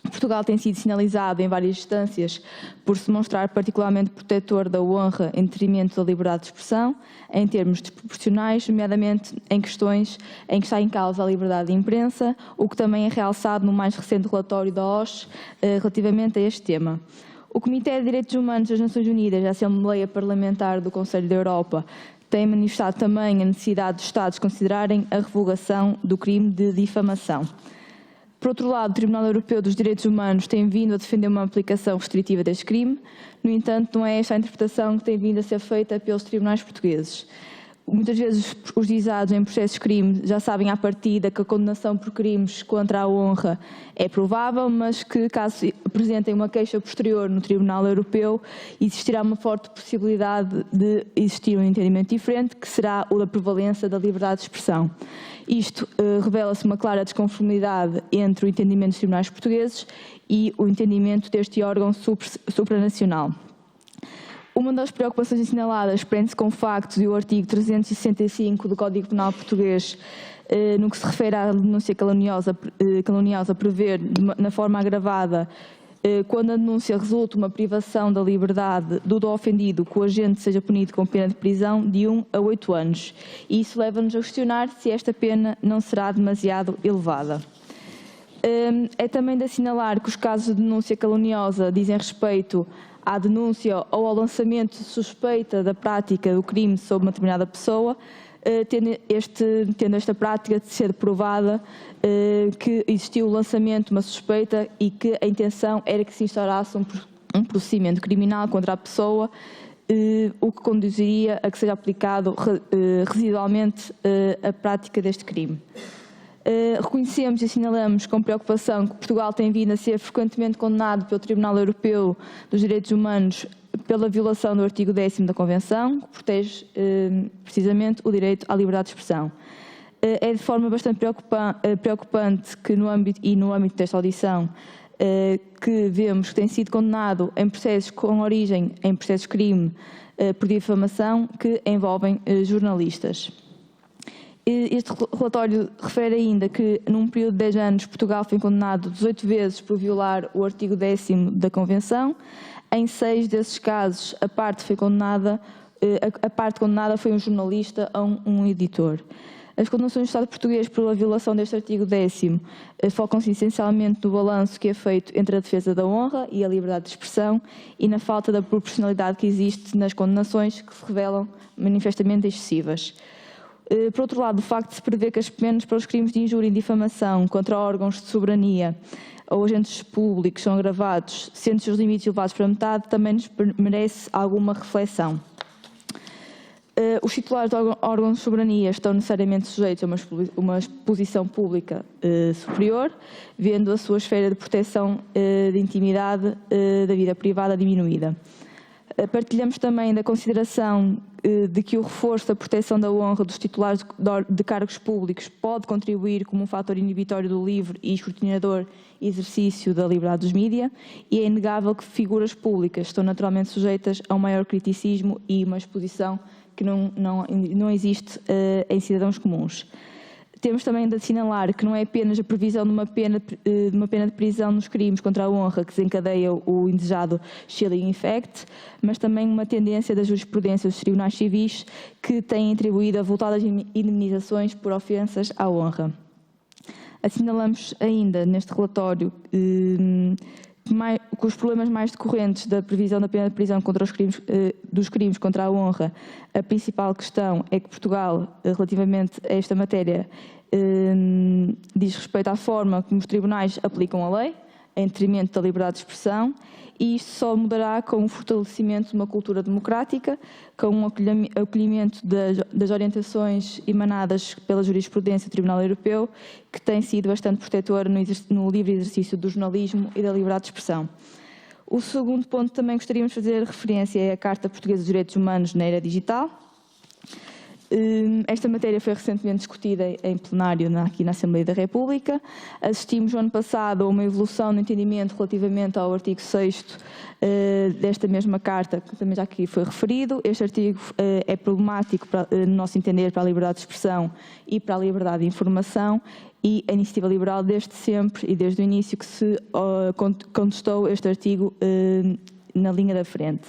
Portugal tem sido sinalizado em várias instâncias por se mostrar particularmente protetor da honra em detrimento da liberdade de expressão, em termos desproporcionais, nomeadamente em questões em que está em causa a liberdade de imprensa, o que também é realçado no mais recente relatório da OSCE relativamente a este tema. O Comitê de Direitos Humanos das Nações Unidas, a Assembleia Parlamentar do Conselho da Europa, tem manifestado também a necessidade dos Estados considerarem a revogação do crime de difamação. Por outro lado, o Tribunal Europeu dos Direitos Humanos tem vindo a defender uma aplicação restritiva deste crime. No entanto, não é esta a interpretação que tem vindo a ser feita pelos tribunais portugueses. Muitas vezes os juizados em processos de crime já sabem à partida que a condenação por crimes contra a honra é provável, mas que, caso apresentem uma queixa posterior no Tribunal Europeu, existirá uma forte possibilidade de existir um entendimento diferente, que será o da prevalência da liberdade de expressão. Isto revela-se uma clara desconformidade entre o entendimento dos tribunais portugueses e o entendimento deste órgão supranacional. Uma das preocupações assinaladas prende-se com factos e o artigo 365 do Código Penal Português, no que se refere à denúncia caluniosa prever, na forma agravada, quando a denúncia resulta uma privação da liberdade do ofendido, que o agente seja punido com pena de prisão de 1 a 8 anos. E isso leva-nos a questionar se esta pena não será demasiado elevada. É também de assinalar que os casos de denúncia caluniosa dizem respeito à denúncia ou ao lançamento de suspeita da prática do crime sobre uma determinada pessoa, tendo esta prática de ser provada que existiu o lançamento de uma suspeita e que a intenção era que se instaurasse um procedimento criminal contra a pessoa, o que conduziria a que seja aplicado residualmente a prática deste crime. Reconhecemos e assinalamos com preocupação que Portugal tem vindo a ser frequentemente condenado pelo Tribunal Europeu dos Direitos Humanos pela violação do artigo 10º da Convenção, que protege precisamente o direito à liberdade de expressão. É de forma bastante preocupante que no âmbito desta audição, que vemos que tem sido condenado em processos com origem em processos de crime por difamação que envolvem jornalistas. Este relatório refere ainda que, num período de 10 anos, Portugal foi condenado 18 vezes por violar o artigo 10º da Convenção. Em 6 desses casos, a parte condenada foi um jornalista ou um editor. As condenações do Estado português pela violação deste artigo 10º focam-se essencialmente no balanço que é feito entre a defesa da honra e a liberdade de expressão e na falta da proporcionalidade que existe nas condenações, que se revelam manifestamente excessivas. Por outro lado, o facto de se prever que as penas para os crimes de injúria e difamação contra órgãos de soberania ou agentes públicos são agravados, sendo os seus limites elevados para metade, também nos merece alguma reflexão. Os titulares de órgãos de soberania estão necessariamente sujeitos a uma exposição pública superior, vendo a sua esfera de proteção de intimidade da vida privada diminuída. Partilhamos também da consideração de que o reforço da proteção da honra dos titulares de cargos públicos pode contribuir como um fator inibitório do livre e escrutinador exercício da liberdade dos mídia, e é inegável que figuras públicas estão naturalmente sujeitas a um maior criticismo e uma exposição que não existe em cidadãos comuns. Temos também de assinalar que não é apenas a previsão de uma pena de prisão nos crimes contra a honra que desencadeia o indesejado chilling effect, mas também uma tendência da jurisprudência dos tribunais civis que têm atribuído avultadas indemnizações por ofensas à honra. Assinalamos ainda neste relatório que os problemas mais decorrentes da previsão da pena de prisão contra dos crimes contra a honra, a principal questão é que Portugal, relativamente a esta matéria, diz respeito à forma como os tribunais aplicam a lei, em detrimento da liberdade de expressão, e isto só mudará com o fortalecimento de uma cultura democrática, com um acolhimento das orientações emanadas pela jurisprudência do Tribunal Europeu, que tem sido bastante protetor no livre exercício do jornalismo e da liberdade de expressão. O segundo ponto que também gostaríamos de fazer referência é a Carta Portuguesa dos Direitos Humanos na Era Digital. Esta matéria foi recentemente discutida em plenário aqui na Assembleia da República. Assistimos no ano passado a uma evolução no entendimento relativamente ao artigo 6º desta mesma carta, que também já aqui foi referido. Este artigo é problemático, no nosso entender, para a liberdade de expressão e para a liberdade de informação, e a Iniciativa Liberal desde sempre e desde o início que se contestou este artigo na linha da frente.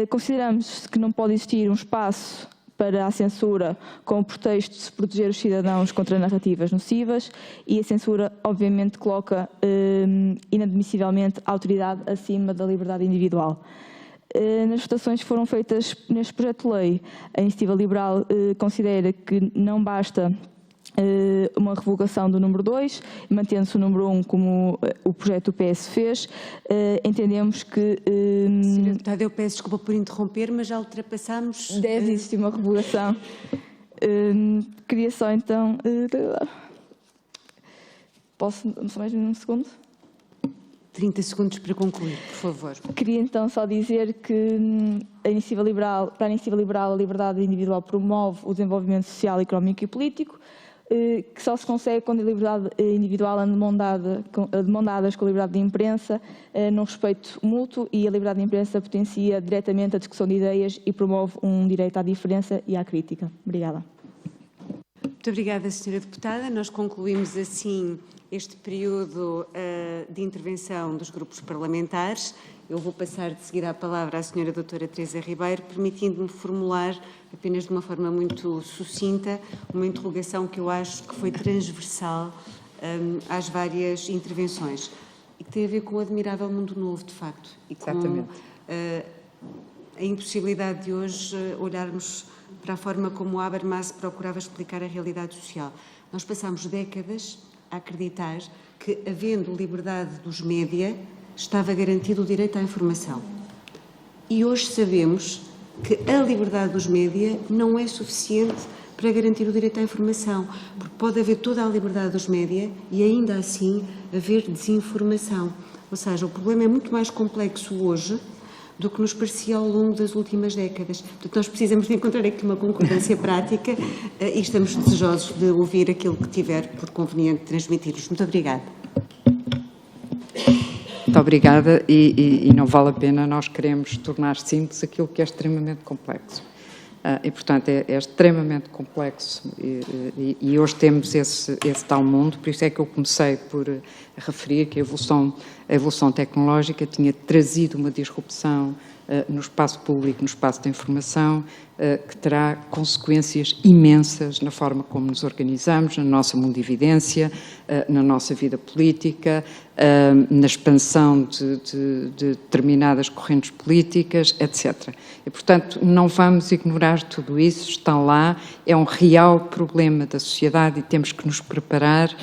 Consideramos que não pode existir um espaço para a censura com o pretexto de se proteger os cidadãos contra narrativas nocivas, e a censura obviamente coloca inadmissivelmente a autoridade acima da liberdade individual. Nas votações que foram feitas neste projeto de lei, a Iniciativa Liberal considera que não basta uma revogação do número 2, mantendo-se o número 1 como o projeto do PS fez. Entendemos que... Senhora Deputada, eu peço desculpa por interromper, mas já ultrapassámos... Deve existir uma revogação. Queria só então... Posso só mais um segundo? 30 segundos para concluir, por favor. Queria então só dizer que para a Iniciativa Liberal a liberdade individual promove o desenvolvimento social, económico e político, que só se consegue quando a liberdade individual anda de mão dadas com a liberdade de imprensa, num respeito mútuo, e a liberdade de imprensa potencia diretamente a discussão de ideias e promove um direito à diferença e à crítica. Obrigada. Muito obrigada, Sra. Deputada. Nós concluímos assim este período de intervenção dos grupos parlamentares. Eu vou passar de seguida a palavra à Sra. Doutora Teresa Ribeiro, permitindo-me formular, apenas de uma forma muito sucinta, uma interrogação que eu acho que foi transversal às várias intervenções e que tem a ver com o admirável mundo novo, de facto, e com a impossibilidade de hoje olharmos para a forma como o Habermas procurava explicar a realidade social. Nós passamos décadas a acreditar que, havendo liberdade dos média, estava garantido o direito à informação. E hoje sabemos que a liberdade dos média não é suficiente para garantir o direito à informação, porque pode haver toda a liberdade dos média e ainda assim haver desinformação. Ou seja, o problema é muito mais complexo hoje do que nos parecia ao longo das últimas décadas. Portanto, nós precisamos de encontrar aqui uma concordância prática e estamos desejosos de ouvir aquilo que tiver por conveniente transmitir-nos. Muito obrigada. Muito obrigada, e não vale a pena nós queremos tornar simples aquilo que é extremamente complexo. E, portanto, é extremamente complexo e hoje temos esse tal mundo, por isso é que eu comecei por referir que a evolução tecnológica tinha trazido uma disrupção no espaço público, no espaço da informação, que terá consequências imensas na forma como nos organizamos, na nossa mundividência, na nossa vida política, na expansão de determinadas correntes políticas, etc. E, portanto, não vamos ignorar tudo isso, está lá, é um real problema da sociedade e temos que nos preparar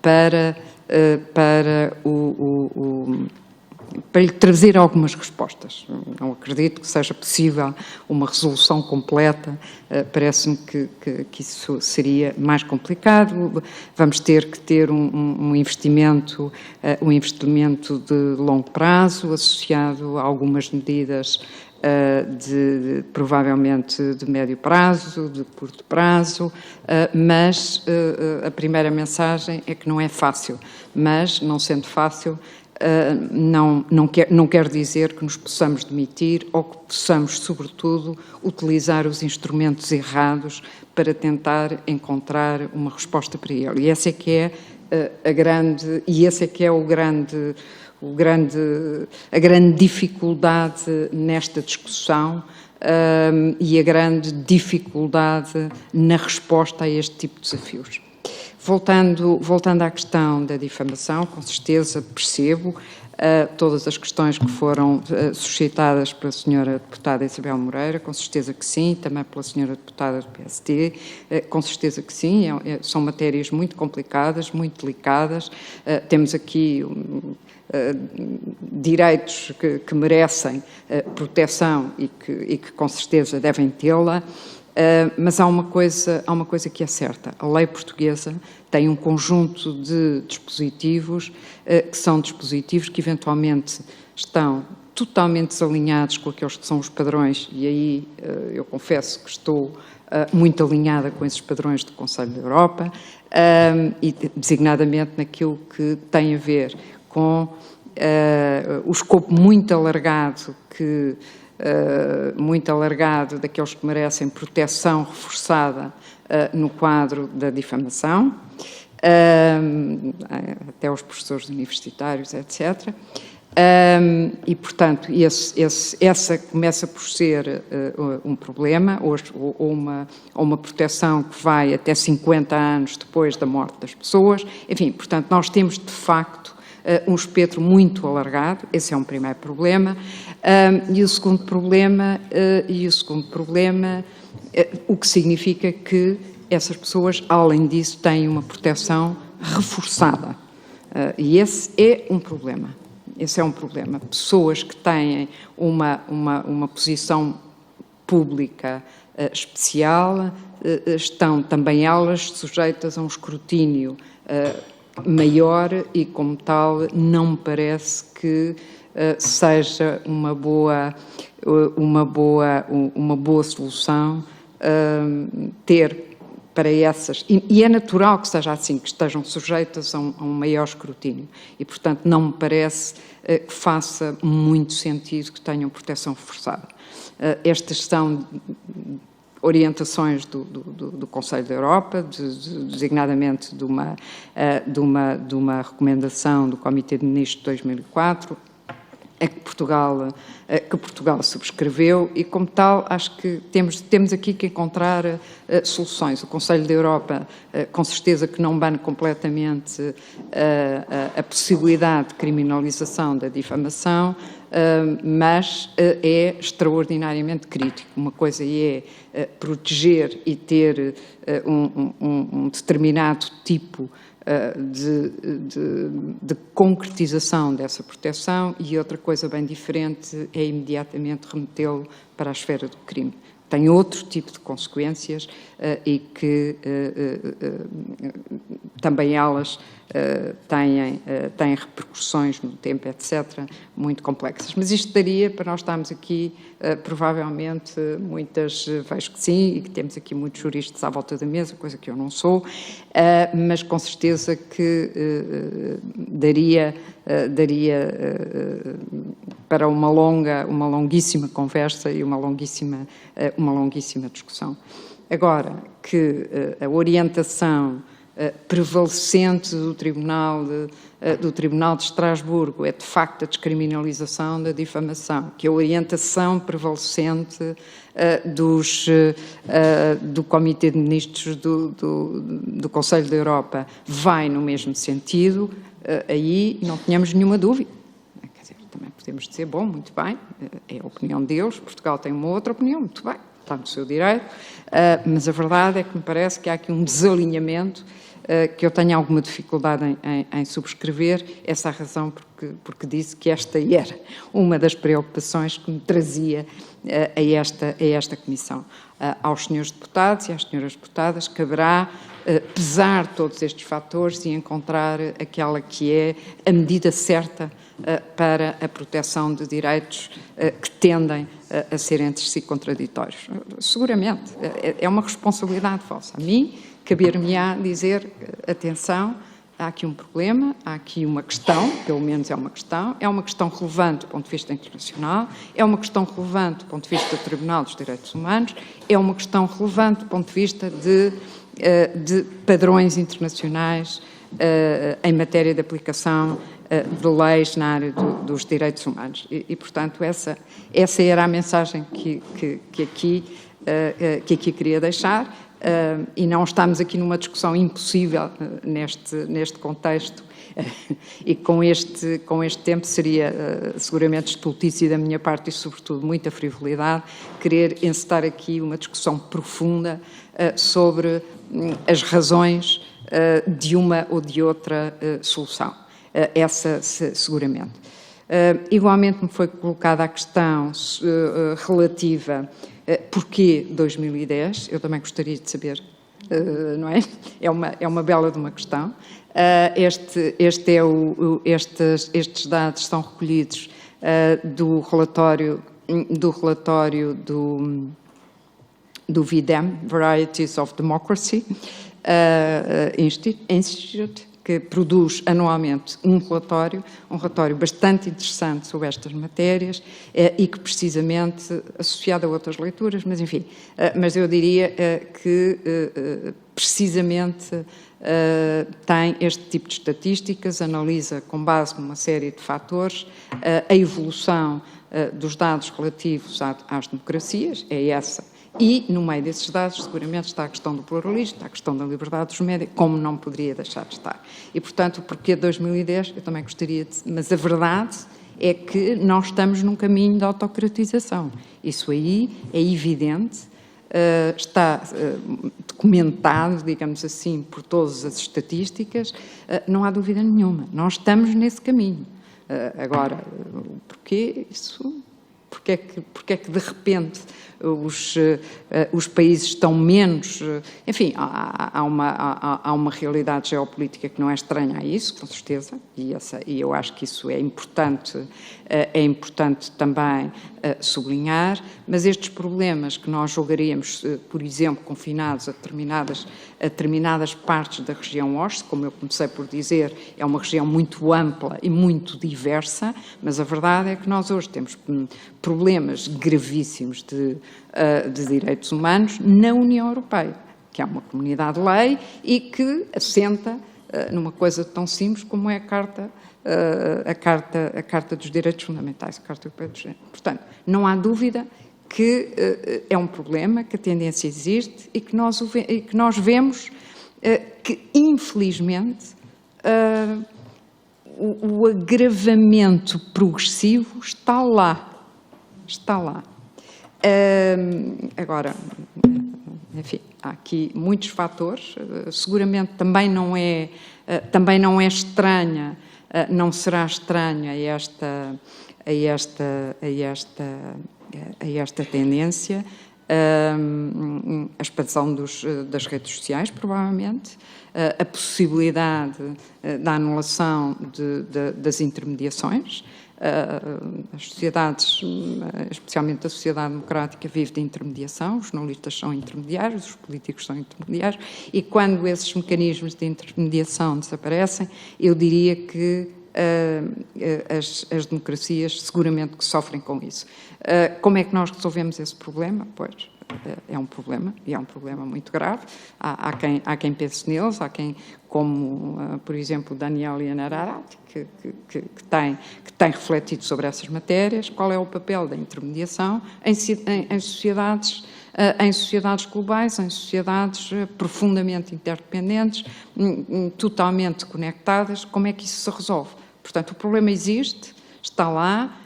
para lhe trazer algumas respostas. Não acredito que seja possível uma resolução completa, parece-me que isso seria mais complicado. Vamos ter que ter um investimento de longo prazo, associado a algumas medidas provavelmente de médio prazo, de curto prazo, mas a primeira mensagem é que não é fácil, mas não sendo fácil, não quer dizer que nos possamos demitir ou que possamos, sobretudo, utilizar os instrumentos errados para tentar encontrar uma resposta para ele. E essa é que é a grande dificuldade nesta discussão e a grande dificuldade na resposta a este tipo de desafios. Voltando à questão da difamação, com certeza percebo todas as questões que foram suscitadas pela senhora deputada Isabel Moreira, com certeza que sim, também pela senhora deputada do PSD, com certeza que sim, são matérias muito complicadas, muito delicadas, temos aqui direitos que merecem proteção e que com certeza devem tê-la, mas há uma coisa que é certa, a lei portuguesa tem um conjunto de dispositivos que são dispositivos que eventualmente estão totalmente desalinhados com aqueles que são os padrões, e aí eu confesso que estou muito alinhada com esses padrões do Conselho da Europa, e designadamente naquilo que tem a ver com o escopo muito alargado daqueles que merecem proteção reforçada no quadro da difamação, até os professores universitários, etc. E, portanto, essa começa por ser um problema, ou uma proteção que vai até 50 anos depois da morte das pessoas. Enfim, portanto, nós temos, de facto, um espectro muito alargado, esse é um primeiro problema. E o segundo problema, o que significa que essas pessoas, além disso, têm uma proteção reforçada. E esse é um problema. Esse é um problema. Pessoas que têm uma posição pública especial estão também elas sujeitas a um escrutínio maior e, como tal, não me parece que seja uma boa solução ter para essas, e é natural que seja assim, que estejam sujeitas a um maior escrutínio, e, portanto, não me parece que faça muito sentido que tenham proteção reforçada. Estas são orientações do Conselho da Europa, designadamente de uma recomendação do Comitê de Ministros de 2004, que Portugal subscreveu, e, como tal, acho que temos aqui que encontrar soluções. O Conselho da Europa, com certeza que não bane completamente a possibilidade de criminalização da difamação, mas é extraordinariamente crítico. Uma coisa é proteger e ter um determinado tipo de concretização dessa proteção, e outra coisa bem diferente é imediatamente remetê-lo para a esfera do crime. Tem outro tipo de consequências e que também elas têm repercussões no tempo, etc., muito complexas. Mas isto daria para nós estarmos aqui, provavelmente, vejo que sim, e que temos aqui muitos juristas à volta da mesa, coisa que eu não sou, mas com certeza que daria para uma longuíssima conversa e uma longuíssima discussão. Agora, que a orientação prevalecente do Tribunal de Estrasburgo é, de facto, a descriminalização da difamação, que a orientação prevalecente do Comitê de Ministros do Conselho da Europa vai no mesmo sentido, aí não tínhamos nenhuma dúvida. Quer dizer, também podemos dizer, bom, muito bem, é a opinião deles, Portugal tem uma outra opinião, muito bem, está no seu direito, mas a verdade é que me parece que há aqui um desalinhamento que eu tenho alguma dificuldade em subscrever. Essa é a razão porque disse que esta era uma das preocupações que me trazia a esta Comissão. Aos senhores deputados e às senhoras deputadas caberá pesar todos estes fatores e encontrar aquela que é a medida certa para a proteção de direitos que tendem a ser entre si contraditórios. Seguramente, é uma responsabilidade vossa. A mim, caber-me-á dizer, atenção, há aqui um problema, há aqui uma questão, pelo menos é uma questão relevante do ponto de vista internacional, é uma questão relevante do ponto de vista do Tribunal dos Direitos Humanos, é uma questão relevante do ponto de vista de padrões internacionais em matéria de aplicação de leis na área dos direitos humanos. E portanto, essa era a mensagem que aqui queria deixar. E não estamos aqui numa discussão impossível neste contexto e com este tempo seria seguramente estultício da minha parte e sobretudo muita frivolidade querer encetar aqui uma discussão profunda sobre as razões de uma ou de outra solução. Essa seguramente. Igualmente me foi colocada a questão relativa porquê 2010, eu também gostaria de saber, não é? É uma bela de uma questão. Estes dados são recolhidos do relatório do VDEM, Varieties of Democracy Institute, que produz anualmente um relatório bastante interessante sobre estas matérias e que precisamente, associado a outras leituras, mas enfim, mas eu diria que precisamente tem este tipo de estatísticas, analisa com base numa série de fatores a evolução dos dados relativos às democracias, é essa. E, no meio desses dados, seguramente está a questão do pluralismo, está a questão da liberdade dos médias, como não poderia deixar de estar. E, portanto, o porquê de 2010, eu também gostaria de... Mas a verdade é que nós estamos num caminho de autocratização. Isso aí é evidente, está documentado, digamos assim, por todas as estatísticas, não há dúvida nenhuma. Nós estamos nesse caminho. Agora, porquê isso... Porque é que de repente os países estão menos... Enfim, há uma realidade geopolítica que não é estranha a isso, com certeza, e eu acho que isso é importante também sublinhar, mas estes problemas que nós julgaríamos, por exemplo, confinados a determinadas partes da região oeste, como eu comecei por dizer, é uma região muito ampla e muito diversa, mas a verdade é que nós hoje temos problemas gravíssimos de direitos humanos na União Europeia, que é uma comunidade de lei e que assenta numa coisa tão simples como é a Carta dos Direitos Fundamentais, a Carta Europeia dos Direitos. Portanto, não há dúvida que é um problema, que a tendência existe e que nós vemos que, infelizmente, o agravamento progressivo está lá. Está lá. Agora, enfim, há aqui muitos fatores, seguramente também não é estranha, não será estranha a esta tendência, a expansão das redes sociais, provavelmente, a possibilidade da anulação das intermediações. As sociedades, especialmente a sociedade democrática, vive de intermediação, os jornalistas são intermediários, os políticos são intermediários, e quando esses mecanismos de intermediação desaparecem, eu diria que as democracias seguramente que sofrem com isso. Como é que nós resolvemos esse problema? Pois, é um problema, e é um problema muito grave. Há quem pense neles, há quem, como, por exemplo, Daniel Yanararat, que tem refletido sobre essas matérias, qual é o papel da intermediação em sociedades globais, em sociedades profundamente interdependentes, totalmente conectadas, como é que isso se resolve? Portanto, o problema existe, está lá.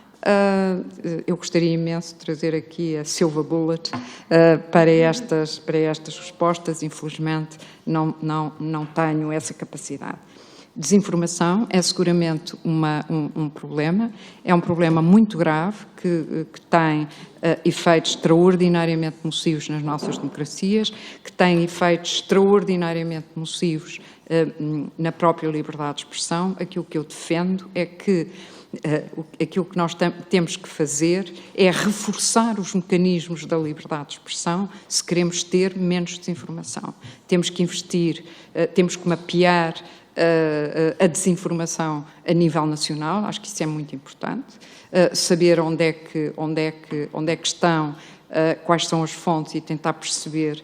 Eu gostaria imenso de trazer aqui a silver bullet para estas respostas, infelizmente não tenho essa capacidade. Desinformação é seguramente um problema, é um problema muito grave que tem efeitos extraordinariamente nocivos nas nossas democracias, que tem efeitos extraordinariamente nocivos na própria liberdade de expressão. Aquilo que eu defendo é que aquilo que nós temos que fazer é reforçar os mecanismos da liberdade de expressão se queremos ter menos desinformação. Temos que investir, temos que mapear a desinformação a nível nacional, acho que isso é muito importante, saber onde é que estão, quais são as fontes e tentar perceber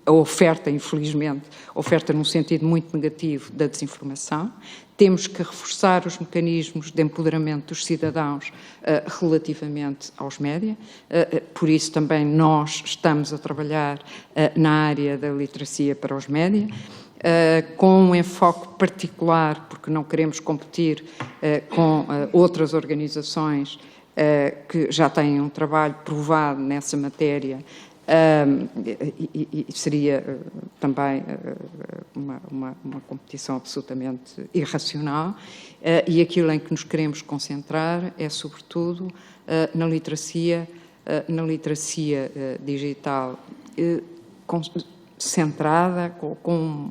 a oferta, infelizmente, oferta num sentido muito negativo da desinformação. Temos que reforçar os mecanismos de empoderamento dos cidadãos relativamente aos média. Por isso também nós estamos a trabalhar na área da literacia para os média, com um enfoque particular, porque não queremos competir com outras organizações que já têm um trabalho provado nessa matéria. E seria também uma competição absolutamente irracional, e aquilo em que nos queremos concentrar é, sobretudo, na literacia digital centrada, com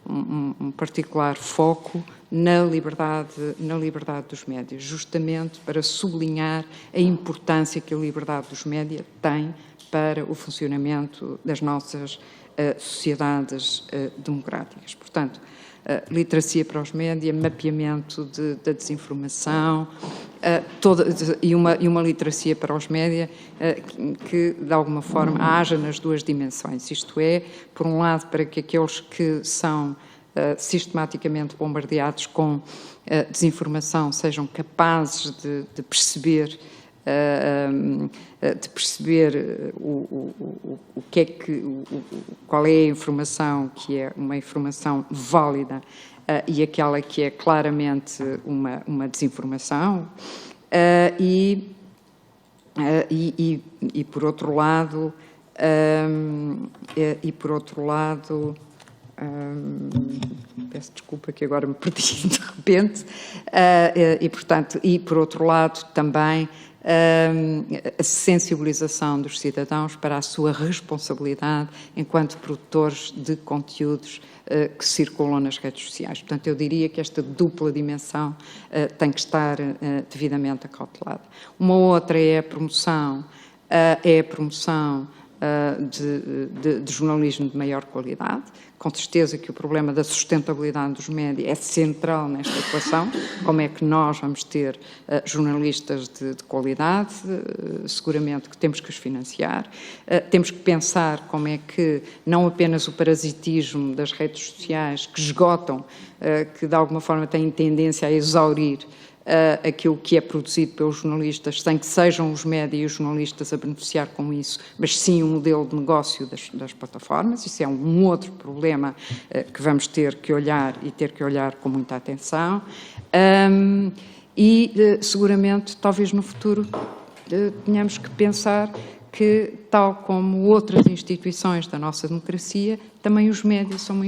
um particular foco na liberdade dos médias, justamente para sublinhar a importância que a liberdade dos médias tem para o funcionamento das nossas sociedades democráticas. Portanto, literacia para os médias, mapeamento da desinformação, e uma literacia para os médias que, de alguma forma, haja nas duas dimensões. Isto é, por um lado, para que aqueles que são sistematicamente bombardeados com desinformação sejam capazes de perceber qual é a informação que é uma informação válida e aquela que é claramente uma desinformação, e por outro lado, peço desculpa que agora me perdi de repente, e por outro lado também a sensibilização dos cidadãos para a sua responsabilidade enquanto produtores de conteúdos que circulam nas redes sociais. Portanto, eu diria que esta dupla dimensão tem que estar devidamente acautelada. Uma outra é a promoção de jornalismo de maior qualidade. Com certeza que o problema da sustentabilidade dos médias é central nesta equação. Como é que nós vamos ter jornalistas de qualidade? Seguramente que temos que os financiar. Temos que pensar como é que não apenas o parasitismo das redes sociais, que esgotam, que de alguma forma têm tendência a exaurir aquilo que é produzido pelos jornalistas, sem que sejam os médias e os jornalistas a beneficiar com isso, mas sim o modelo de negócio das plataformas. Isso é um outro problema que vamos ter que olhar com muita atenção. Seguramente, talvez no futuro, tenhamos que pensar que, tal como outras instituições da nossa democracia, também os médias são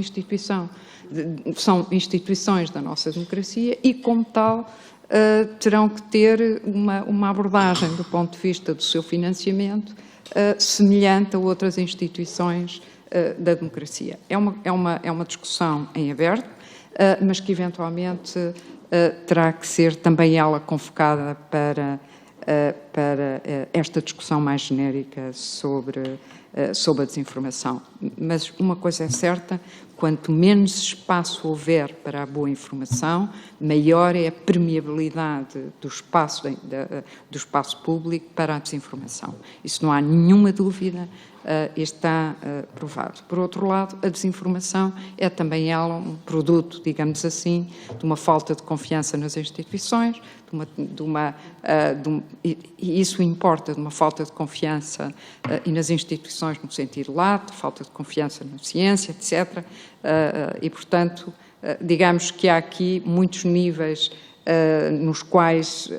são instituições da nossa democracia e, como tal, terão que ter uma abordagem do ponto de vista do seu financiamento semelhante a outras instituições da democracia. É uma discussão em aberto, mas que eventualmente terá que ser também ela convocada para esta discussão mais genérica sobre a desinformação. Mas uma coisa é certa: quanto menos espaço houver para a boa informação, maior é a permeabilidade do espaço público para a desinformação. Isso não há nenhuma dúvida, está provado. Por outro lado, a desinformação é também ela um produto, digamos assim, de uma falta de confiança nas instituições, e isso importa de uma falta de confiança e nas instituições no sentido lato, falta de confiança na ciência, etc. E, portanto, digamos que há aqui muitos níveis nos quais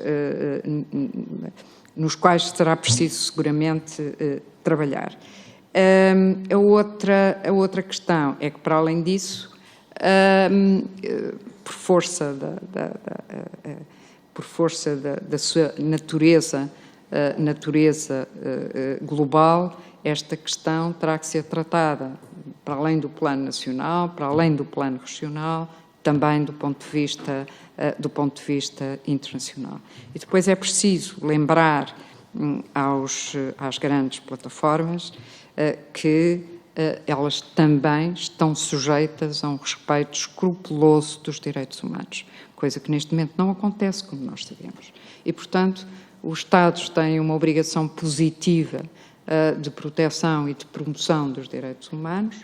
será preciso seguramente trabalhar. A outra questão é que, para além disso, por força da sua natureza global, esta questão terá que ser tratada para além do plano nacional, para além do plano regional, também do ponto de vista internacional. E depois é preciso lembrar às grandes plataformas que elas também estão sujeitas a um respeito escrupuloso dos direitos humanos, coisa que neste momento não acontece, como nós sabemos. E, portanto, os Estados têm uma obrigação positiva de proteção e de promoção dos direitos humanos.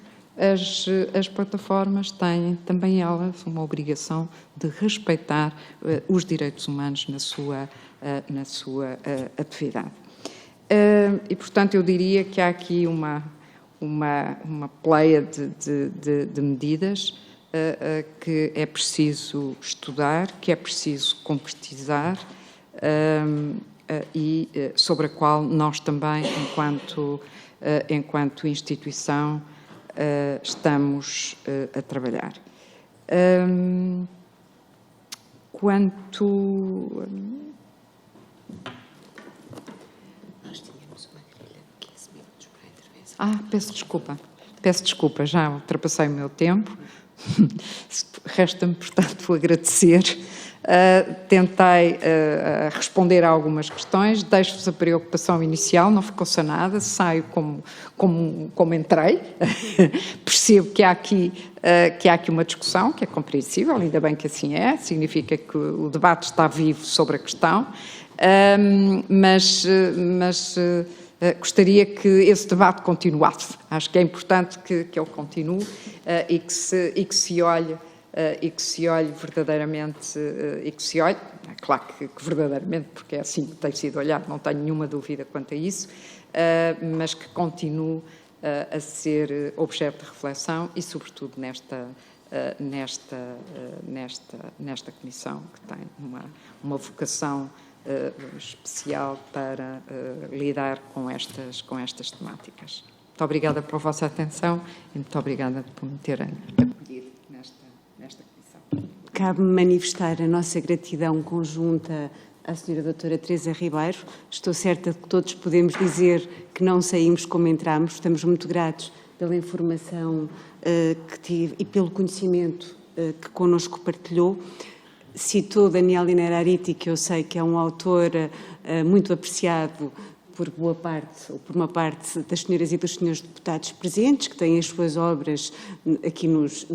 As plataformas têm também elas uma obrigação de respeitar os direitos humanos na sua atividade. E, portanto, eu diria que há aqui uma pleia de medidas que é preciso estudar, que é preciso concretizar e sobre a qual nós também, enquanto instituição, estamos a trabalhar. Quanto... Nós tínhamos uma grelha de 15 minutos para a intervenção. Peço desculpa, já ultrapassei o meu tempo. Resta-me, portanto, agradecer. Tentei responder a algumas questões, deixo-vos a preocupação inicial, não ficou sanada, saio como entrei. Percebo que há aqui uma discussão, que é compreensível, ainda bem que assim é, significa que o debate está vivo sobre a questão, mas gostaria que esse debate continuasse. Acho que é importante que ele continue e que se olhe verdadeiramente, é claro que verdadeiramente, porque é assim que tem sido olhado, não tenho nenhuma dúvida quanto a isso, mas que continue a ser objeto de reflexão e, sobretudo, nesta comissão, que tem uma vocação especial para lidar com estas temáticas. Muito obrigada pela vossa atenção e muito obrigada por me terem acolhido nesta comissão. Cabe-me manifestar a nossa gratidão conjunta à Sra. Doutora Teresa Ribeiro. Estou certa de que todos podemos dizer que não saímos como entramos. Estamos muito gratos pela informação que tive e pelo conhecimento que connosco partilhou. Citou Daniel Innerarity, que eu sei que é um autor muito apreciado por uma parte das senhoras e dos senhores deputados presentes, que têm as suas obras aqui nos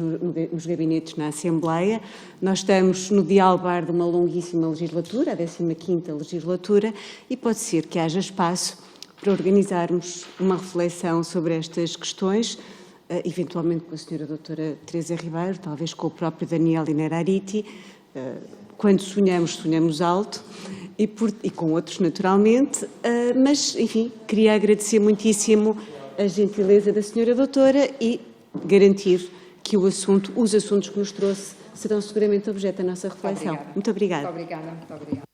gabinetes na Assembleia. Nós estamos no dialbar de uma longuíssima legislatura, a 15ª legislatura, e pode ser que haja espaço para organizarmos uma reflexão sobre estas questões, eventualmente com a senhora doutora Teresa Ribeiro, talvez com o próprio Daniel Innerarity. Quando sonhamos alto, e com outros naturalmente, mas, enfim, queria agradecer muitíssimo a gentileza da senhora doutora e garantir que os assuntos que nos trouxe serão seguramente objeto da nossa reflexão. Muito obrigada. Muito obrigada.